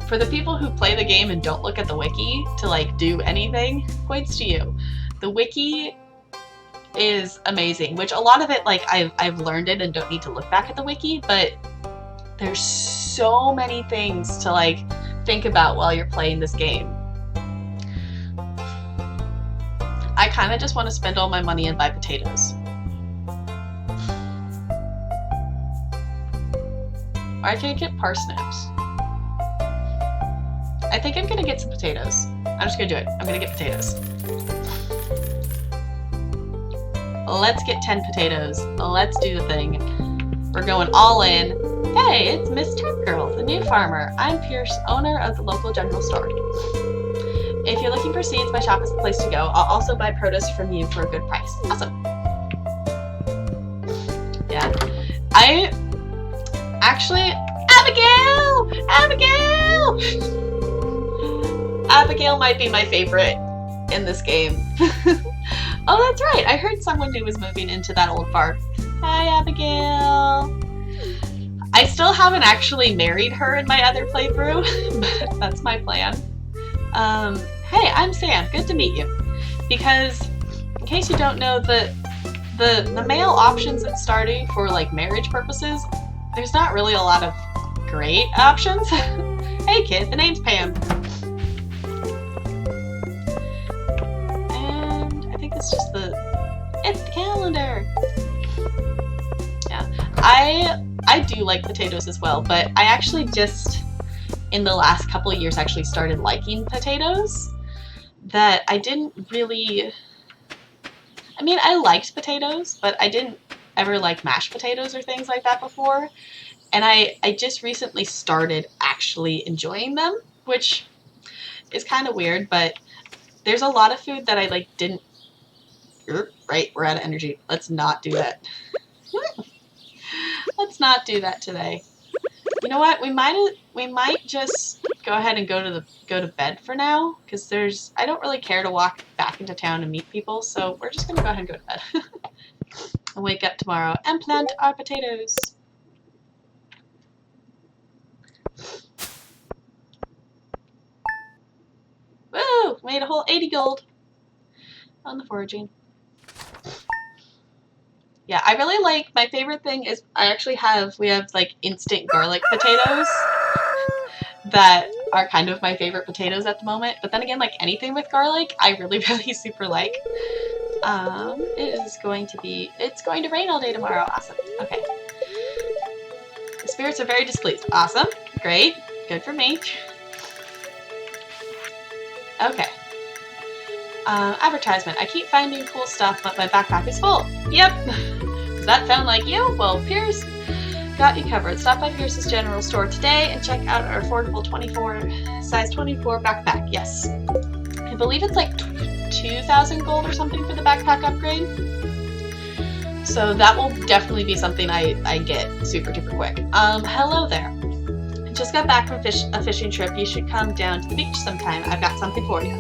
For the people who play the game and don't look at the wiki to like do anything, points to you. The wiki is amazing, which a lot of it, like I've learned it and don't need to look back at the wiki, but there's so many things to like think about while you're playing this game. I kind of just want to spend all my money and buy potatoes. Or I could get parsnips. I think I'm gonna get some potatoes. I'm just gonna do it. I'm gonna get potatoes. Let's get 10 potatoes. Let's do the thing. We're going all in. Hey, it's Miss Tap Girl, the new farmer. I'm Pierce, owner of the local general store. If you're looking for seeds, my shop is the place to go. I'll also buy produce from you for a good price. Awesome. Yeah. I actually, Abigail! Abigail might be my favorite in this game. Oh, that's right. I heard someone new was moving into that old farm. Hi, Abigail. I still haven't actually married her in my other playthrough, but that's my plan. Hey, I'm Sam. Good to meet you. Because, in case you don't know, the male options in Stardew for like marriage purposes, there's not really a lot of great options. Hey, kid. The name's Pam. it's just it's the calendar. Yeah, I do like potatoes as well, but I actually just in the last couple of years actually started liking potatoes. That I didn't really. I mean, I liked potatoes, but I didn't ever like mashed potatoes or things like that before. And I just recently started actually enjoying them, which is kind of weird, but there's a lot of food that I like didn't. Right, we're out of energy. Let's not do that. Let's not do that today. You know what? We might just go ahead and go to bed for now, because I don't really care to walk back into town and meet people, so we're just gonna go ahead and go to bed. And wake up tomorrow and plant our potatoes. Woo! Made a whole 80 gold on the foraging. Yeah, I really like, my favorite thing is we have like instant garlic potatoes that are kind of my favorite potatoes at the moment. But then again, like anything with garlic, I really, really super like. It's going to rain all day tomorrow. Awesome. Okay. The spirits are very displeased. Awesome. Great. Good for me. Okay. Advertisement. I keep finding cool stuff, but my backpack is full. Yep. Does that sound like you? Well, Pierce got you covered. Stop by Pierce's General Store today and check out our affordable size 24 backpack. Yes. I believe it's like 2,000 gold or something for the backpack upgrade. So that will definitely be something I get super duper quick. Hello there. I just got back from a fishing trip. You should come down to the beach sometime. I've got something for you.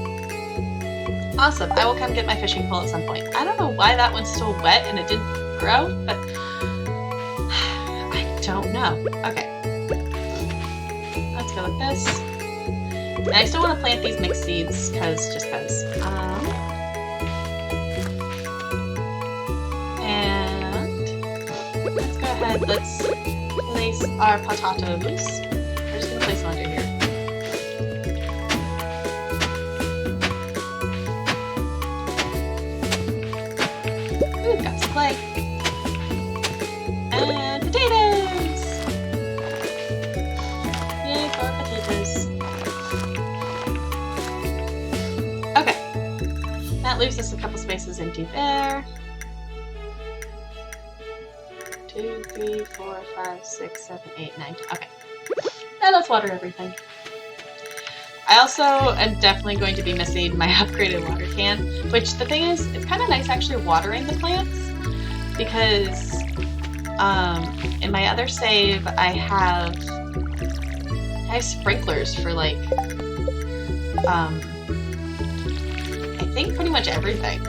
Awesome. I will come get my fishing pole at some point. I don't know why that one's still wet and it didn't grow, but I don't know. Okay. Let's go like this. And I still want to plant these mixed seeds just because. And let's go ahead. Let's place our potatoes. We're just going to place them under here. Ooh, got some clay. And potatoes! Yay for potatoes. Okay. That leaves us a couple spaces empty there. 2, 3, 4, 5, 6, 7, 8, 9, 10. Okay. Now let's water everything. I also am definitely going to be missing my upgraded water can, which the thing is, it's kind of nice actually watering the plants, because in my other save I have sprinklers for like I think pretty much everything.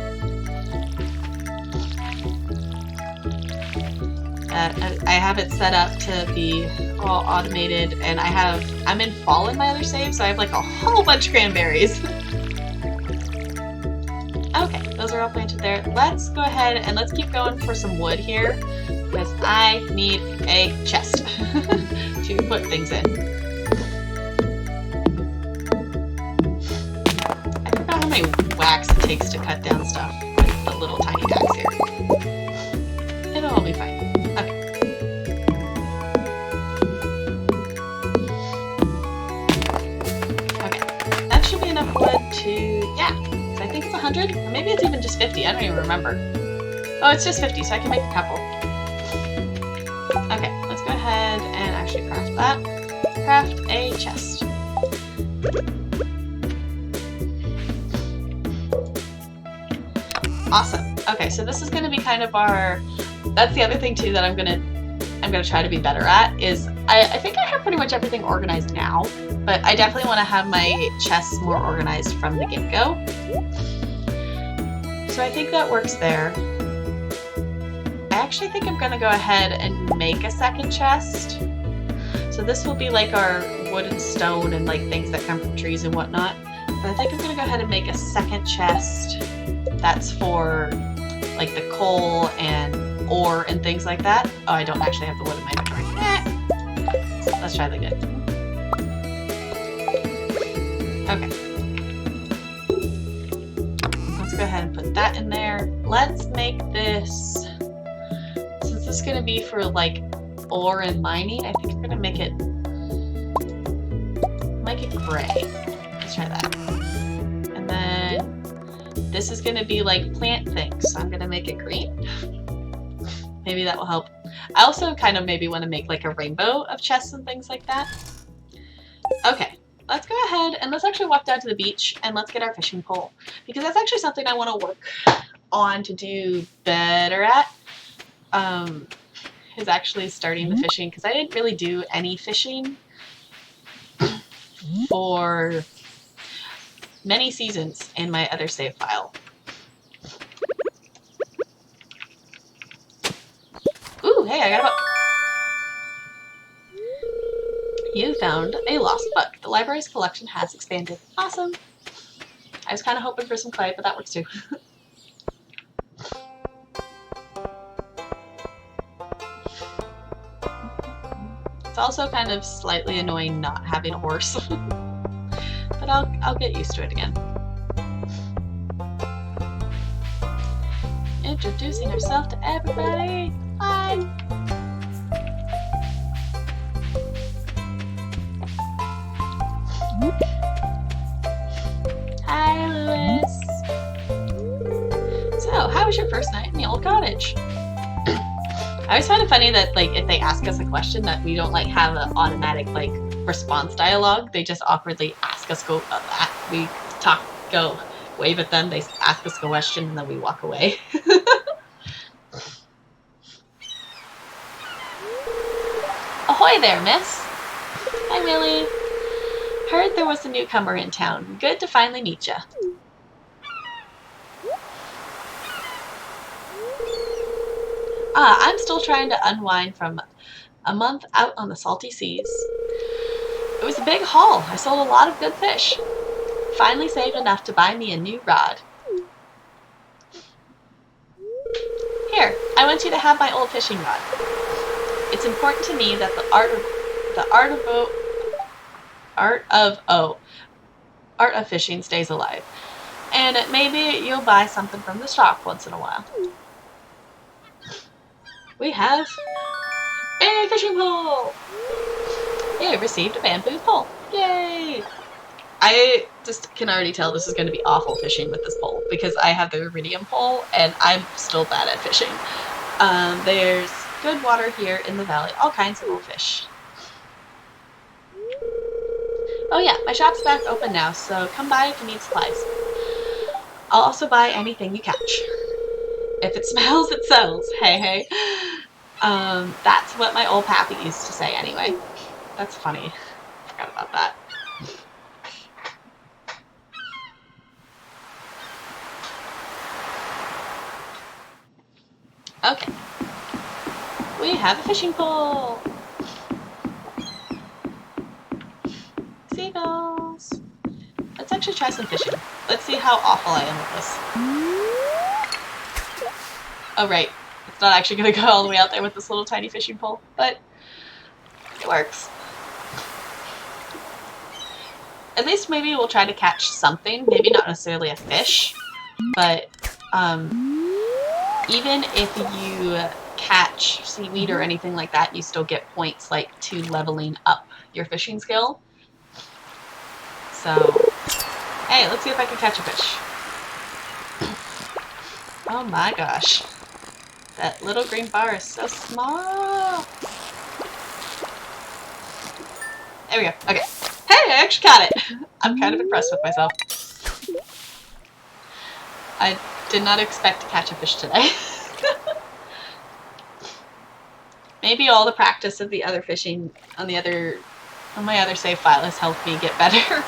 I have it set up to be all automated, and I'm in fall in my other save, so I have like a whole bunch of cranberries. Okay, those are all planted there. Let's go ahead and let's keep going for some wood here, because I need a chest to put things in. I forgot how many whacks it takes to cut down stuff with the little tiny axe here. It'll all be fine. Wood to, yeah, I think it's 100, or maybe it's even just 50, I don't even remember. Oh, it's just 50, so I can make a couple. Okay, let's go ahead and actually craft that. Craft a chest. Awesome. Okay, so this is going to be kind of that's the other thing too that I'm gonna try to be better at, is I think I have pretty much everything organized now, but I definitely want to have my chests more organized from the get-go. So I think that works there. I actually think I'm gonna go ahead and make a second chest. So this will be like our wood and stone and like things that come from trees and whatnot. But I think I'm gonna go ahead and make a second chest that's for like the coal and ore and things like that. Oh, I don't actually have the wood in my inventory. Let's try that again. Okay. Let's go ahead and put that in there. Let's make this, since this is gonna be for like ore and mining, I think we're gonna make it gray. Let's try that. And then this is gonna be like plant things, so I'm gonna make it green. Maybe that will help. I also kind of maybe want to make like a rainbow of chests and things like that. Okay, let's go ahead and let's actually walk down to the beach and let's get our fishing pole, because that's actually something I want to work on to do better at. Is actually starting the fishing, because I didn't really do any fishing for many seasons in my other save file. Ooh, hey, I got a book. You found a lost book. The library's collection has expanded. Awesome. I was kind of hoping for some clay, but that works too. It's also kind of slightly annoying not having a horse. But I'll get used to it again. Introducing herself to everybody. Hi. Hi, Lewis. So, how was your first night in the old cottage? I always find it funny that, like, if they ask us a question, that we don't, like, have an automatic, like, response dialogue. They just awkwardly ask us, go wave at them, they ask us a question, and then we walk away. Ahoy there, miss. Hi, Willie. Heard there was a newcomer in town. Good to finally meet ya. I'm still trying to unwind from a month out on the salty seas. It was a big haul. I sold a lot of good fish. Finally saved enough to buy me a new rod. Here, I want you to have my old fishing rod. It's important to me that the art of fishing stays alive. And maybe you'll buy something from the shop once in a while. We have a fishing pole! Yay, received a bamboo pole. Yay! I just can already tell this is going to be awful fishing with this pole, because I have the iridium pole and I'm still bad at fishing. There's good water here in the valley, all kinds of little fish. Oh yeah, my shop's back open now, so come by if you need supplies. I'll also buy anything you catch. If it smells, it sells. Hey, hey. That's what my old pappy used to say anyway. That's funny. Forgot about that. Okay. We have a fishing pole. Seagulls. Let's actually try some fishing. Let's see how awful I am with this. Oh, right. It's not actually going to go all the way out there with this little tiny fishing pole, but it works. At least maybe we'll try to catch something. Maybe not necessarily a fish, but even if you catch seaweed or anything like that, you still get points like to leveling up your fishing skill. So, hey, let's see if I can catch a fish. Oh my gosh. That little green bar is so small. There we go. Okay. Hey, I actually caught it. I'm kind of impressed with myself. I did not expect to catch a fish today. Maybe all the practice of the other fishing on my other save file has helped me get better.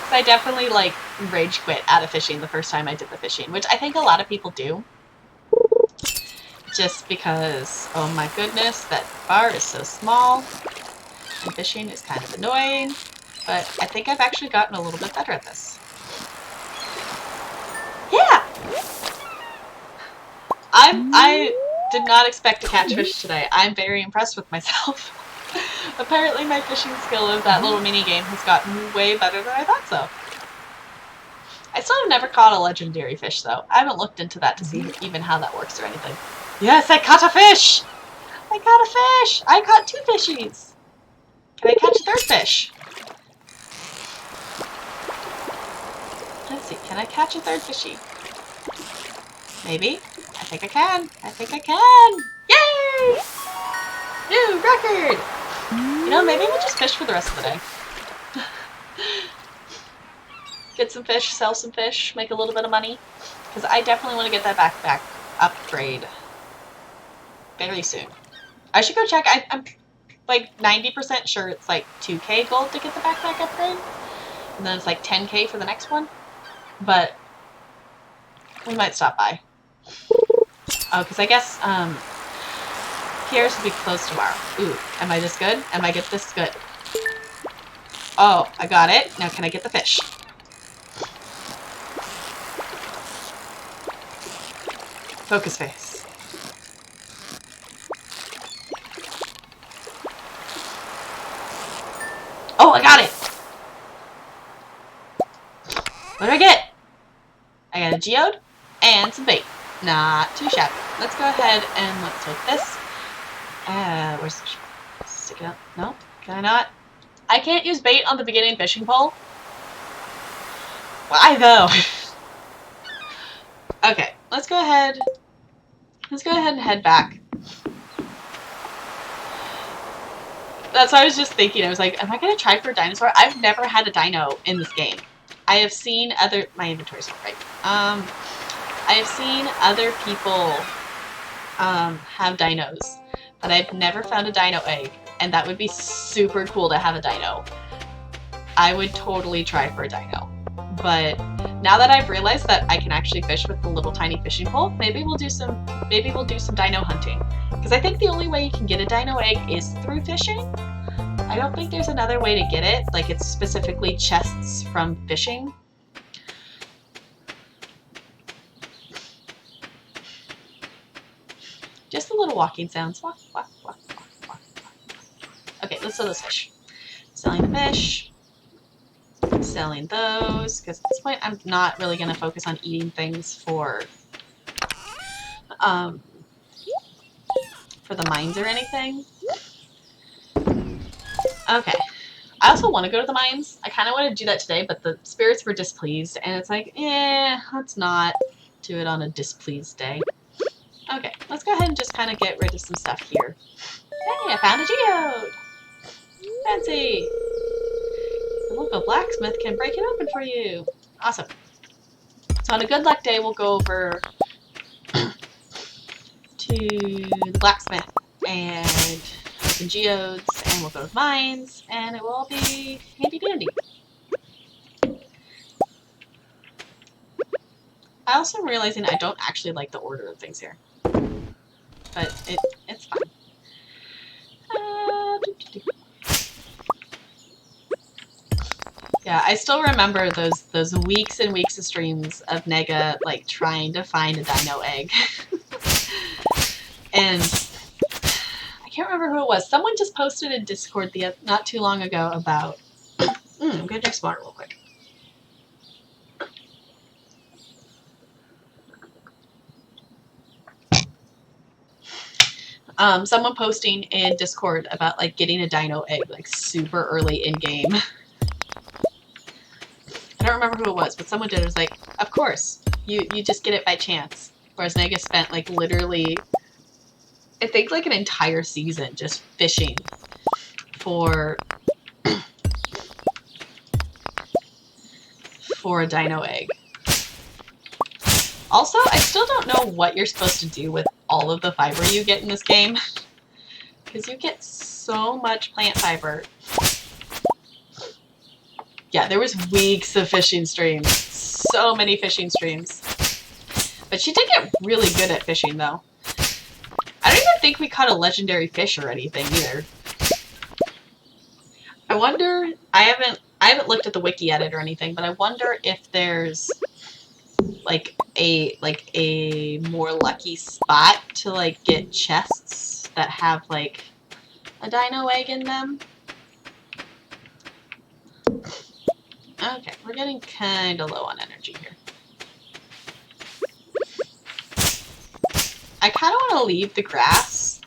I definitely like rage quit out of fishing the first time I did the fishing, which I think a lot of people do. Just because, oh my goodness, that bar is so small, and fishing is kind of annoying, but I think I've actually gotten a little bit better at this. Yeah! I did not expect to catch fish today. I'm very impressed with myself. Apparently my fishing skill of that little mini game has gotten way better than I thought so. I still have never caught a legendary fish, though. I haven't looked into that to see even how that works or anything. Yes, I caught a fish! I caught a fish! I caught 2 fishies! Can I catch a 3rd fish? Let's see, can I catch a 3rd fishy? Maybe. I think I can. I think I can! Yay! New record! You know, maybe we'll just fish for the rest of the day. Get some fish, sell some fish, make a little bit of money. Because I definitely want to get that backpack upgrade very soon. I should go check. I'm like 90% sure it's like 2k gold to get the backpack upgrade. And then it's like 10k for the next one. But we might stop by. Oh, because I guess Pierre's will be closed tomorrow. Ooh, am I this good? Am I this good? Oh, I got it. Now can I get the fish? Focus face. Oh, I got it! What do I get? I got a geode and some bait. Not too shabby. Let's go ahead and let's take this. Where's the stick it up? No? Can I not? I can't use bait on the beginning fishing pole. Why though? Okay, let's go ahead. Let's go ahead and head back. That's what I was just thinking. I was like, am I gonna try for a dinosaur? I've never had a dino in this game. I have seen other. My inventory's not right. I have seen other people have dinos, but I've never found a dino egg, and that would be super cool to have a dino. I would totally try for a dino. But now that I've realized that I can actually fish with the little tiny fishing pole, maybe we'll do some dino hunting. Because I think the only way you can get a dino egg is through fishing. I don't think there's another way to get it. Like, it's specifically chests from fishing. Just the little walking sounds. Walk, walk, walk, walk, walk, walk. Okay, let's sell those fish. Selling the fish. Selling those, because at this point I'm not really going to focus on eating things for the mines or anything. Okay. I also want to go to the mines. I kind of want to do that today, but the spirits were displeased, and it's like, let's not do it on a displeased day. Okay, let's go ahead and just kind of get rid of some stuff here. Hey, I found a geode! Fancy! The local blacksmith can break it open for you. Awesome. So on a good luck day, we'll go over to the blacksmith and some geodes, and we'll go to the mines, and it will all be handy dandy. I also am realizing I don't actually like the order of things here, but it's fine. Yeah, I still remember those weeks and weeks of streams of Nega like trying to find a dino egg. And I can't remember who it was. Someone just posted in Discord not too long ago about I'm gonna drink some water real quick. Someone posting in Discord about like getting a dino egg like super early in game. I don't remember who it was, but someone did. It was like, of course, you just get it by chance. Whereas Nega spent like literally, I think like an entire season just fishing for a dino egg. Also, I still don't know what you're supposed to do with all of the fiber you get in this game. Because you get so much plant fiber. Yeah, there was weeks of fishing streams. So many fishing streams. But she did get really good at fishing, though. I don't even think we caught a legendary fish or anything, either. I wonder... I haven't looked at the wiki edit or anything, but I wonder if there's like a more lucky spot to like get chests that have like a dino egg in them. Okay, we're getting kind of low on energy here. I kind of want to leave the grass,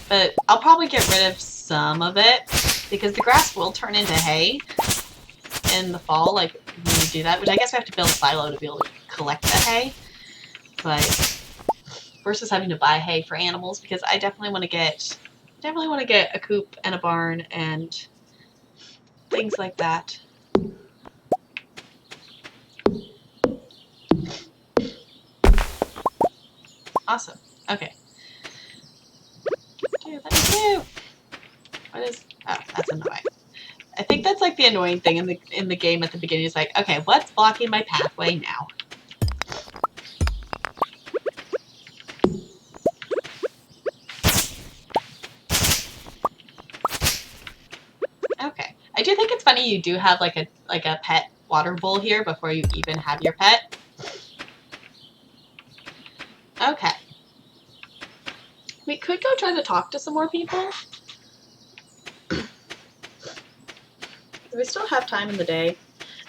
but I'll probably get rid of some of it because the grass will turn into hay in the fall, like when we do that, which I guess we have to build a silo to be able to collect the hay, but versus having to buy hay for animals, because I definitely want to get a coop and a barn and things like that. Awesome. Okay. Dude, let me do. What is? Oh, that's annoying. I think that's like the annoying thing in the game at the beginning. Is like, okay, what's blocking my pathway now? Okay, I do think it's funny you do have like a pet water bowl here before you even have your pet. Okay. We could go try to talk to some more people. We still have time in the day.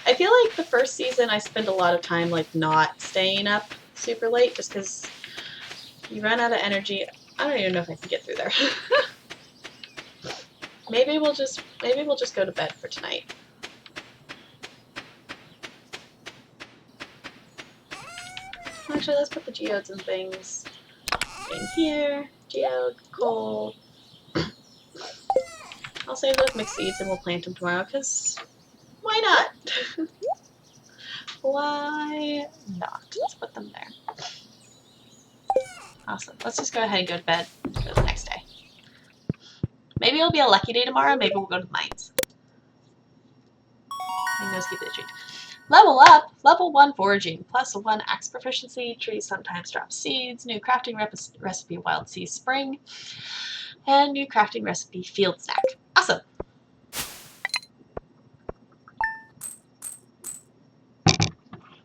I feel like the first season I spent a lot of time like not staying up super late just because you run out of energy. I don't even know if I can get through there. maybe we'll just go to bed for tonight. Actually, let's put the geodes and things in here. Geode, coal. I'll save those mixed seeds and we'll plant them tomorrow because why not? Why not? Let's put them there. Awesome. Let's just go ahead and go to bed for the next day. Maybe it'll be a lucky day tomorrow. Maybe we'll go to the mines. No skip the treat. Level up! Level 1 foraging. Plus 1 axe proficiency. Trees sometimes drop seeds. New crafting recipe wild sea spring. And new crafting recipe field snack. Awesome!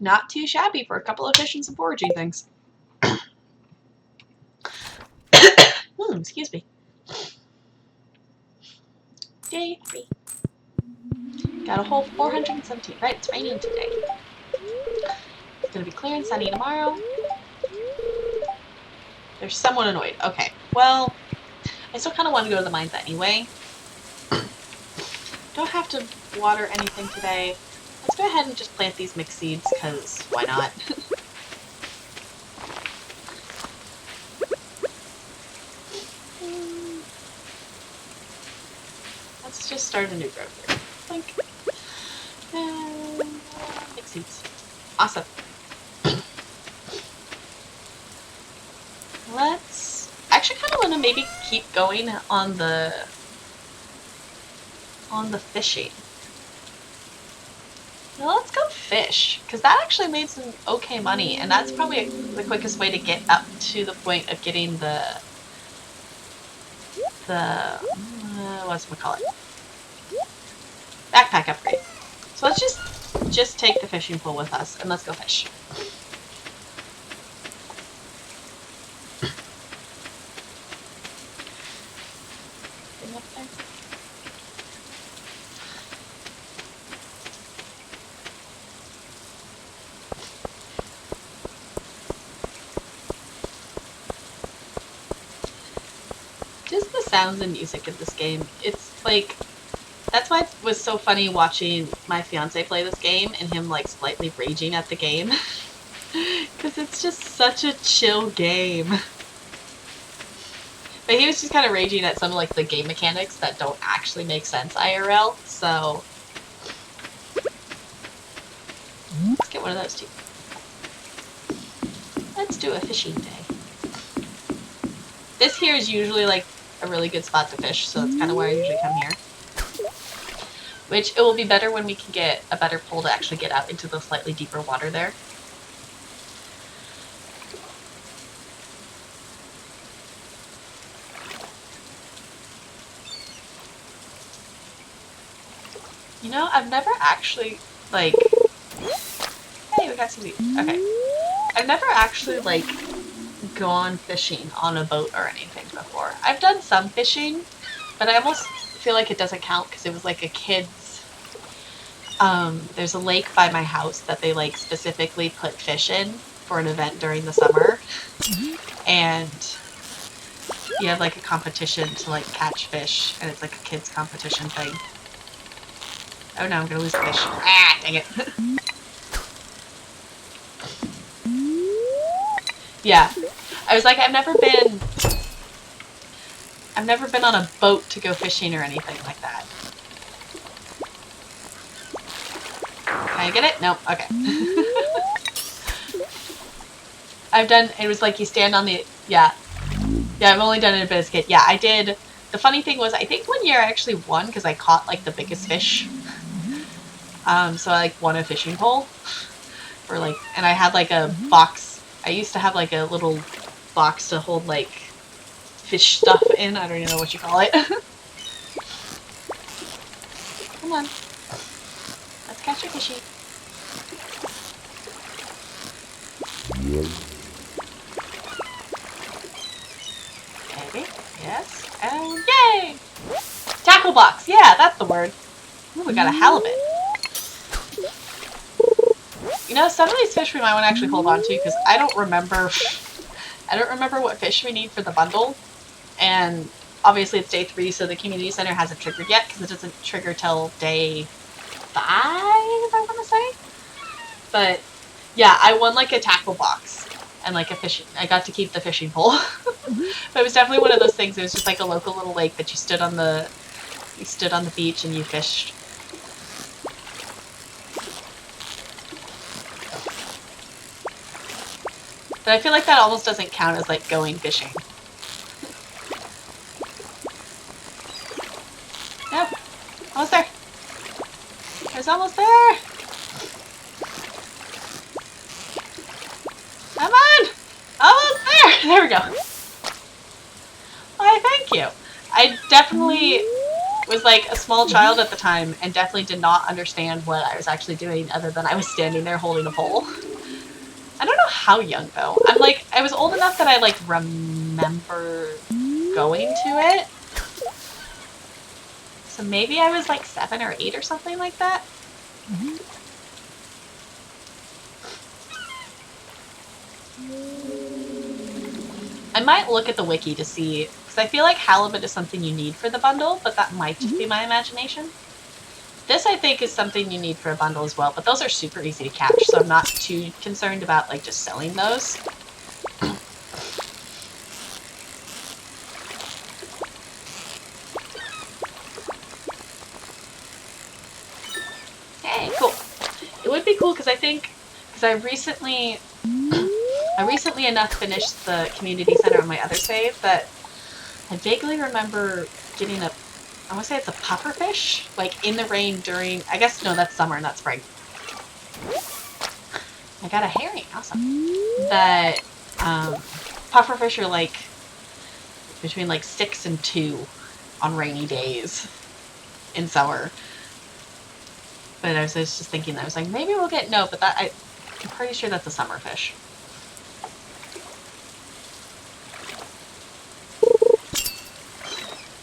Not too shabby for a couple of fish and some foraging things. Excuse me. Day 3. Got a whole 417. Right, it's raining today. It's gonna be clear and sunny tomorrow. They're somewhat annoyed. Okay, well, I still kind of want to go to the mines anyway. Don't have to water anything today. Let's go ahead and just plant these mixed seeds, because why not? Let's just start a new growth here. Blink. And mixed seeds. Awesome. Let's actually kind of want to maybe keep going on the fishing. Now let's go fish, because that actually made some okay money, and that's probably the quickest way to get up to the point of getting the whatchamacallit, backpack upgrade. So let's just take the fishing pole with us and let's go fish. Just the sounds and music in this game, it's like, that's why it was so funny watching my fiance play this game and him like slightly raging at the game. Because it's just such a chill game. But he was just kind of raging at some of like the game mechanics that don't actually make sense IRL, so let's get one of those too. Let's do a fishing day. This here is usually like a really good spot to fish, so that's kind of where I usually come here. Which it will be better when we can get a better pole to actually get out into the slightly deeper water there. You know, I've never actually, like... Hey, we got some meat. Okay. I've never actually, like, gone fishing on a boat or anything before. I've done some fishing, but I almost feel like it doesn't count because it was like a kid's there's a lake by my house that they like specifically put fish in for an event during the summer, and you have like a competition to like catch fish, and it's like a kids competition thing. Oh no, I'm gonna lose the fish. Ah, dang it. Yeah, I was like, I've never been on a boat to go fishing or anything like that. Can I get it? Nope. Okay. It was like you stand on the, yeah, I've only done it a bit as a kid. Yeah, I did. The funny thing was, I think one year I actually won because I caught like the biggest fish. So I like won a fishing pole for like, and I had like a box. I used to have like a little box to hold like fish stuff in. I don't even know what you call it. Come on. Let's catch a fishy. Maybe. Yes. And yay! Tackle box. Yeah, that's the word. Ooh, we got a halibut. You know, some of these fish we might want to actually hold on to because I don't remember what fish we need for the bundle. And obviously it's day 3, so the community center hasn't triggered yet because it doesn't trigger till day 5, I want to say. But yeah, I won like a tackle box and like a fishing. I got to keep the fishing pole. But it was definitely one of those things. It was just like a local little lake that you stood on the beach and you fished. But I feel like that almost doesn't count as like going fishing. Yep, almost there. I was almost there. Come on, almost there. There we go. Why, thank you. I definitely was like a small child at the time and definitely did not understand what I was actually doing other than I was standing there holding a pole. I don't know how young though. I was old enough that I like remember going to it. So maybe I was like 7 or 8 or something like that. I might look at the wiki to see, because I feel like halibut is something you need for the bundle, but that might just be my imagination. This, I think, is something you need for a bundle as well, but those are super easy to catch, so I'm not too concerned about, like, just selling those. Hey, cool. It would be cool, because I recently enough finished the community center on my other save that I vaguely remember getting I want to say it's a pufferfish, like in the rain during, I guess, no, that's summer, not spring. I got a herring, awesome. That pufferfish are like between like 6 and 2 on rainy days in summer. But I was just thinking, I was like, maybe we'll get, no, but I'm pretty sure that's a summer fish.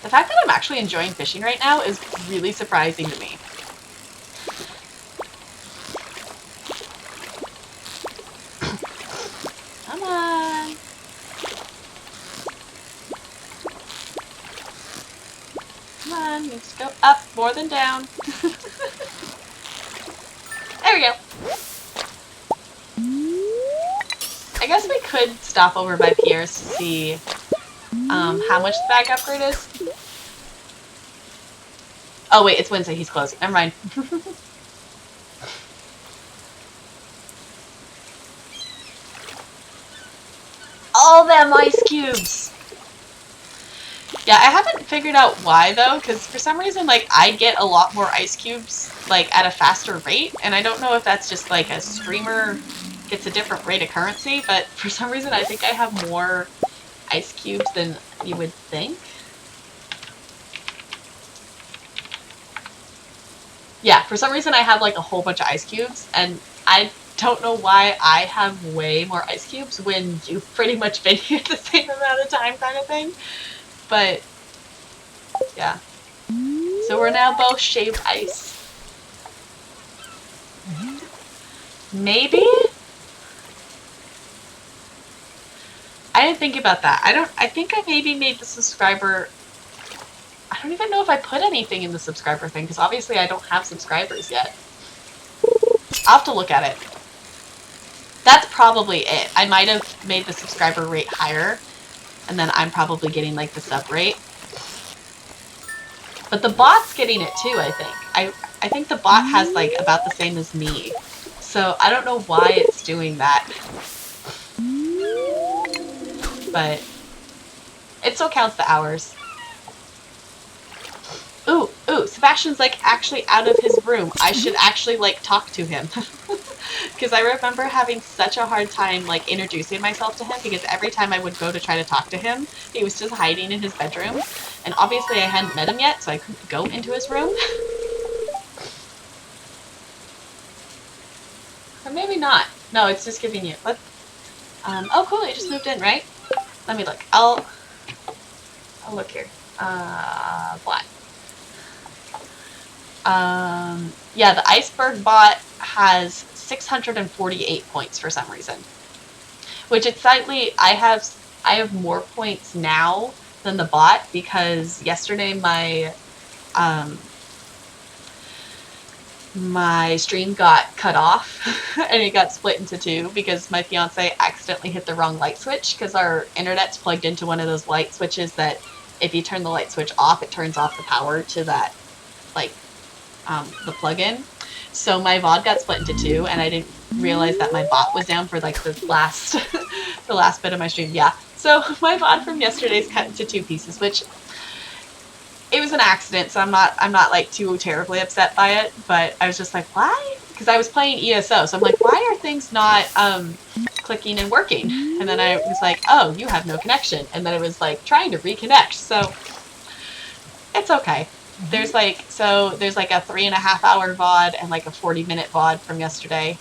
The fact that I'm actually enjoying fishing right now is really surprising to me. Come on. Come on, needs to go up more than down. There we go. I guess we could stop over by Pierre's to see how much the bag upgrade is. Oh wait, it's Wednesday, he's closed. Never mind. All them ice cubes! Yeah, I haven't figured out why though, because for some reason, like, I get a lot more ice cubes, like, at a faster rate, and I don't know if that's just, like, a streamer gets a different rate of currency, but for some reason I think I have more ice cubes than you would think. Yeah, for some reason I have, like, a whole bunch of ice cubes, and I don't know why I have way more ice cubes when you've pretty much been here the same amount of time kind of thing. But, yeah. So we're now both shaved ice. Maybe? I didn't think about that. I think I maybe made the subscriber... I don't even know if I put anything in the subscriber thing, because obviously I don't have subscribers yet. I'll have to look at it. That's probably it. I might have made the subscriber rate higher, and then I'm probably getting, like, the sub rate. But the bot's getting it too, I think. I think the bot has, like, about the same as me. So I don't know why it's doing that. But it still counts the hours. Ooh, Sebastian's, like, actually out of his room. I should actually, like, talk to him. Because I remember having such a hard time, like, introducing myself to him, because every time I would go to try to talk to him, he was just hiding in his bedroom. And obviously I hadn't met him yet, so I couldn't go into his room. Or maybe not. No, it's just giving you... oh, cool, you just moved in, right? Let me look. I'll look here. What? Yeah, the iceberg bot has 648 points for some reason. Which it's slightly, I have more points now than the bot, because yesterday my my stream got cut off and it got split into two because my fiance accidentally hit the wrong light switch, because our internet's plugged into one of those light switches that if you turn the light switch off, it turns off the power to that, like, the plug-in. So my VOD got split into two, and I didn't realize that my bot was down for, like, the last the last bit of my stream. Yeah, so my VOD from yesterday's cut into two pieces, which it was an accident, so I'm not like too terribly upset by it. But I was just like, why? Because I was playing ESO, so I'm like, why are things not clicking and working? And then I was like, oh, you have no connection. And then it was like trying to reconnect. So it's okay. There's like a 3.5 hour VOD and like a 40-minute VOD from yesterday.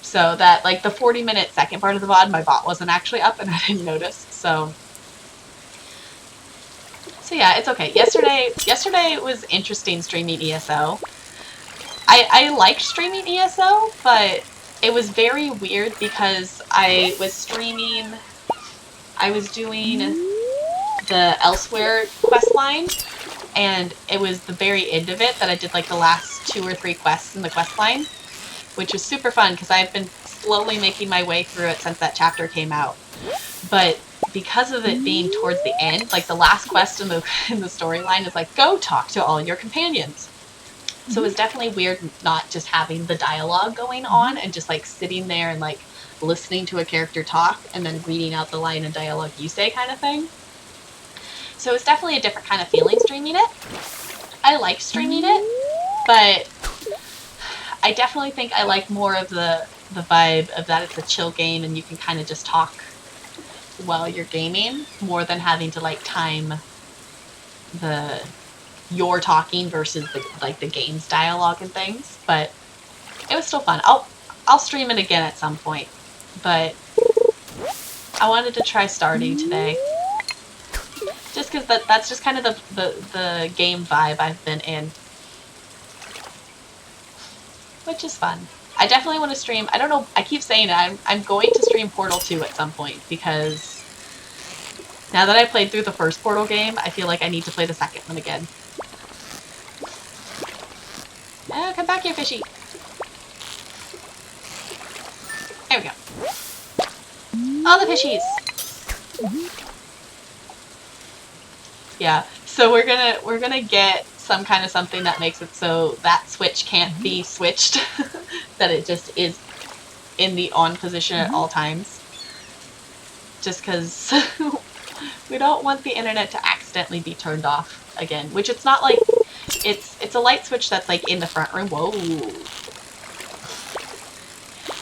So that, like, the 40-minute second part of the VOD, my bot wasn't actually up and I didn't notice. So yeah, it's okay. Yesterday was interesting streaming ESO. I liked streaming ESO, but it was very weird because I was doing the Elsewhere questline, and it was the very end of it that I did, like, the last 2 or 3 quests in the questline, which was super fun because I've been slowly making my way through it since that chapter came out. But because of it being towards the end, like, the last quest in the storyline is like, go talk to all your companions. So it was definitely weird not just having the dialogue going on and just, like, sitting there and, like, listening to a character talk and then reading out the line of dialogue you say kind of thing. So it's definitely a different kind of feeling streaming it. I like streaming it, but I definitely think I like more of the vibe of that it's a chill game and you can kind of just talk while you're gaming, more than having to, like, time your talking versus the game's dialogue and things. But it was still fun. I'll stream it again at some point, but I wanted to try starting today, just because that's just kind of the game vibe I've been in, which is fun. I definitely want to stream. I don't know. I keep saying it. I'm going to stream Portal 2 at some point, because now that I played through the first Portal game, I feel like I need to play the second one again. Oh, come back here, fishy. There we go. All the fishies. Yeah. So we're gonna get some kind of something that makes it so that switch can't be switched, that it just is in the on position at all times. Just because we don't want the internet to accidentally be turned off again, which it's not like, it's a light switch that's, like, in the front room. Whoa.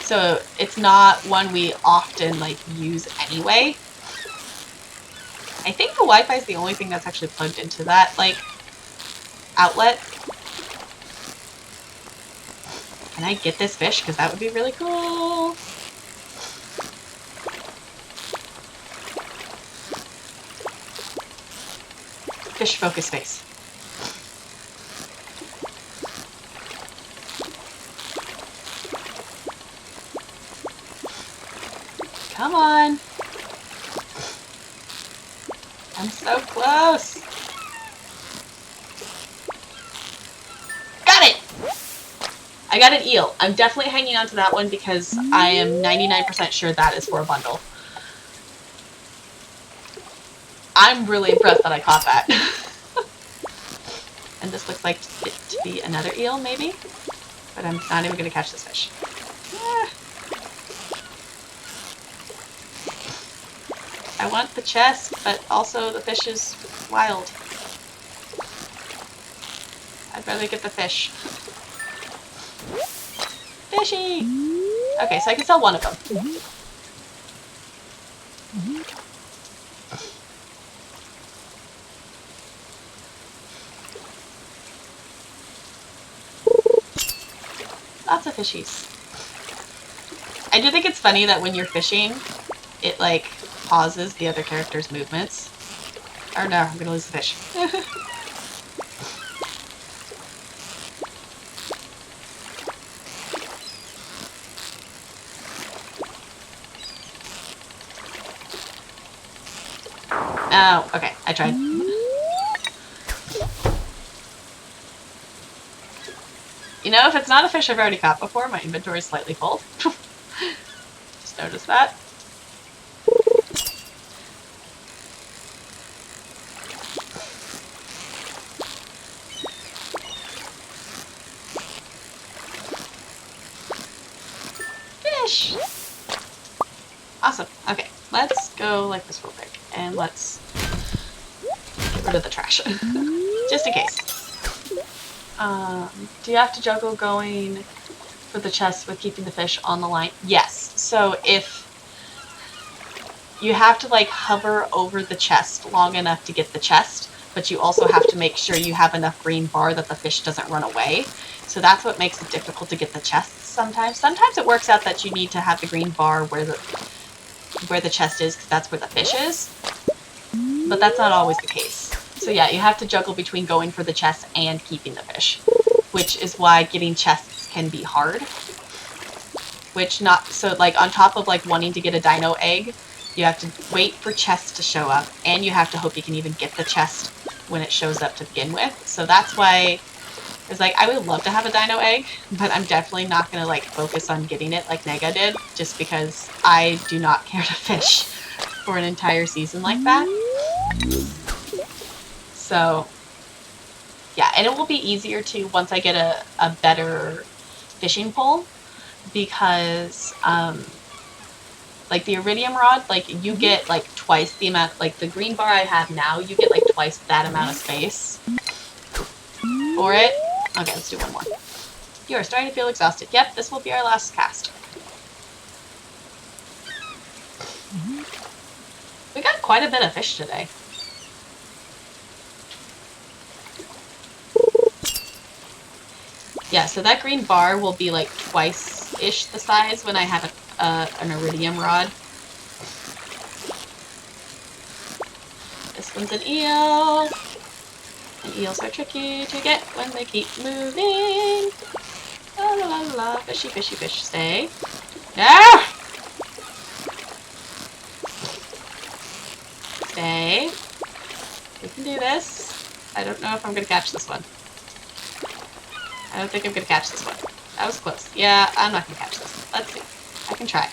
So it's not one we often, like, use anyway. I think the Wi-Fi is the only thing that's actually plugged into that, like, outlet. Can I get this fish? Because that would be really cool. Fish focus face. Come on. I'm so close. Got it! I got an eel. I'm definitely hanging on to that one because I am 99% sure that is for a bundle. I'm really impressed that I caught that. And this looks like it to be another eel, maybe? But I'm not even going to catch this fish. I want the chest, but also the fish is wild. I'd rather get the fish. Fishy! Okay, so I can sell one of them. Lots of fishies. I do think it's funny that when you're fishing, it like pauses the other character's movements. Oh no, I'm gonna lose the fish. Oh, okay, I tried. You know, if it's not a fish I've already caught before, my inventory is slightly full. Just noticed that. Fish! Awesome. Okay, let's go like this real quick. And let's get rid of the trash. Just in case. Do you have to juggle going for the chest with keeping the fish on the line? Yes. So if you have to like hover over the chest long enough to get the chest, but you also have to make sure you have enough green bar that the fish doesn't run away. So that's what makes it difficult to get the chests sometimes. Sometimes it works out that you need to have the green bar where the chest is, because that's where the fish is. But that's not always the case. So yeah, you have to juggle between going for the chest and keeping the fish, which is why getting chests can be hard. So like on top of like wanting to get a dino egg, you have to wait for chests to show up, and you have to hope you can even get the chest when it shows up to begin with. So that's why it's like, I would love to have a dino egg, but I'm definitely not going to like focus on getting it like Nega did, just because I do not care to fish for an entire season like that. So yeah, and it will be easier too once I get a better fishing pole, because like the iridium rod, like you get like twice the amount, like the green bar I have now, you get like twice that amount of space for it. Okay, let's do one more. You are starting to feel exhausted. Yep, this will be our last cast. We got quite a bit of fish today. Yeah, so that green bar will be like twice-ish the size when I have an iridium rod. This one's an eel. And eels are tricky to get when they keep moving. La la la la, fishy, fishy, fish, stay. Ah! Stay. We can do this. I don't know if I'm gonna catch this one. I don't think I'm gonna catch this one. That was close. Yeah, I'm not gonna catch this one. Let's see. I can try.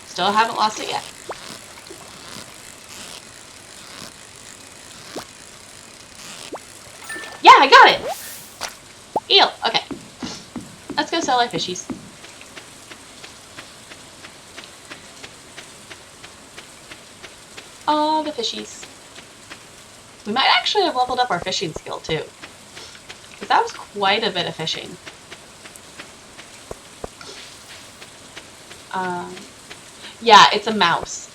Still haven't lost it yet. Yeah, I got it! Eel. Okay. Let's go sell our fishies. All the fishies. We might actually have leveled up our fishing skill too, because that was quite a bit of fishing. Yeah, it's a mouse.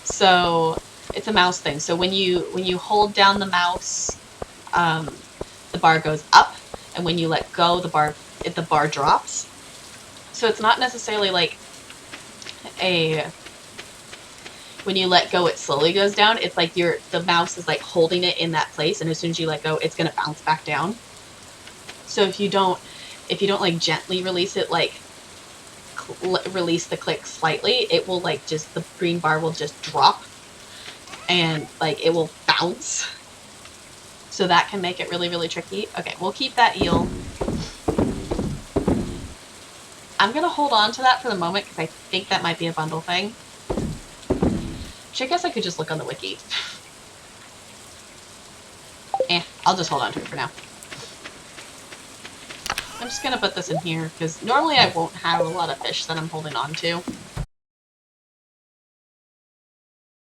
So it's a mouse thing. So when you hold down the mouse, the bar goes up, and when you let go, the bar drops. So it's not necessarily like when you let go, it slowly goes down. It's like the mouse is like holding it in that place, and as soon as you let go, it's gonna bounce back down. So if you don't like gently release it like release the click slightly, it will like just, the green bar will just drop and like it will bounce. So that can make it really, really tricky. Okay, we'll keep that eel. I'm gonna hold on to that for the moment because I think that might be a bundle thing. Which I guess I could just look on the wiki. I'll just hold on to it for now. I'm just gonna put this in here because normally I won't have a lot of fish that I'm holding on to.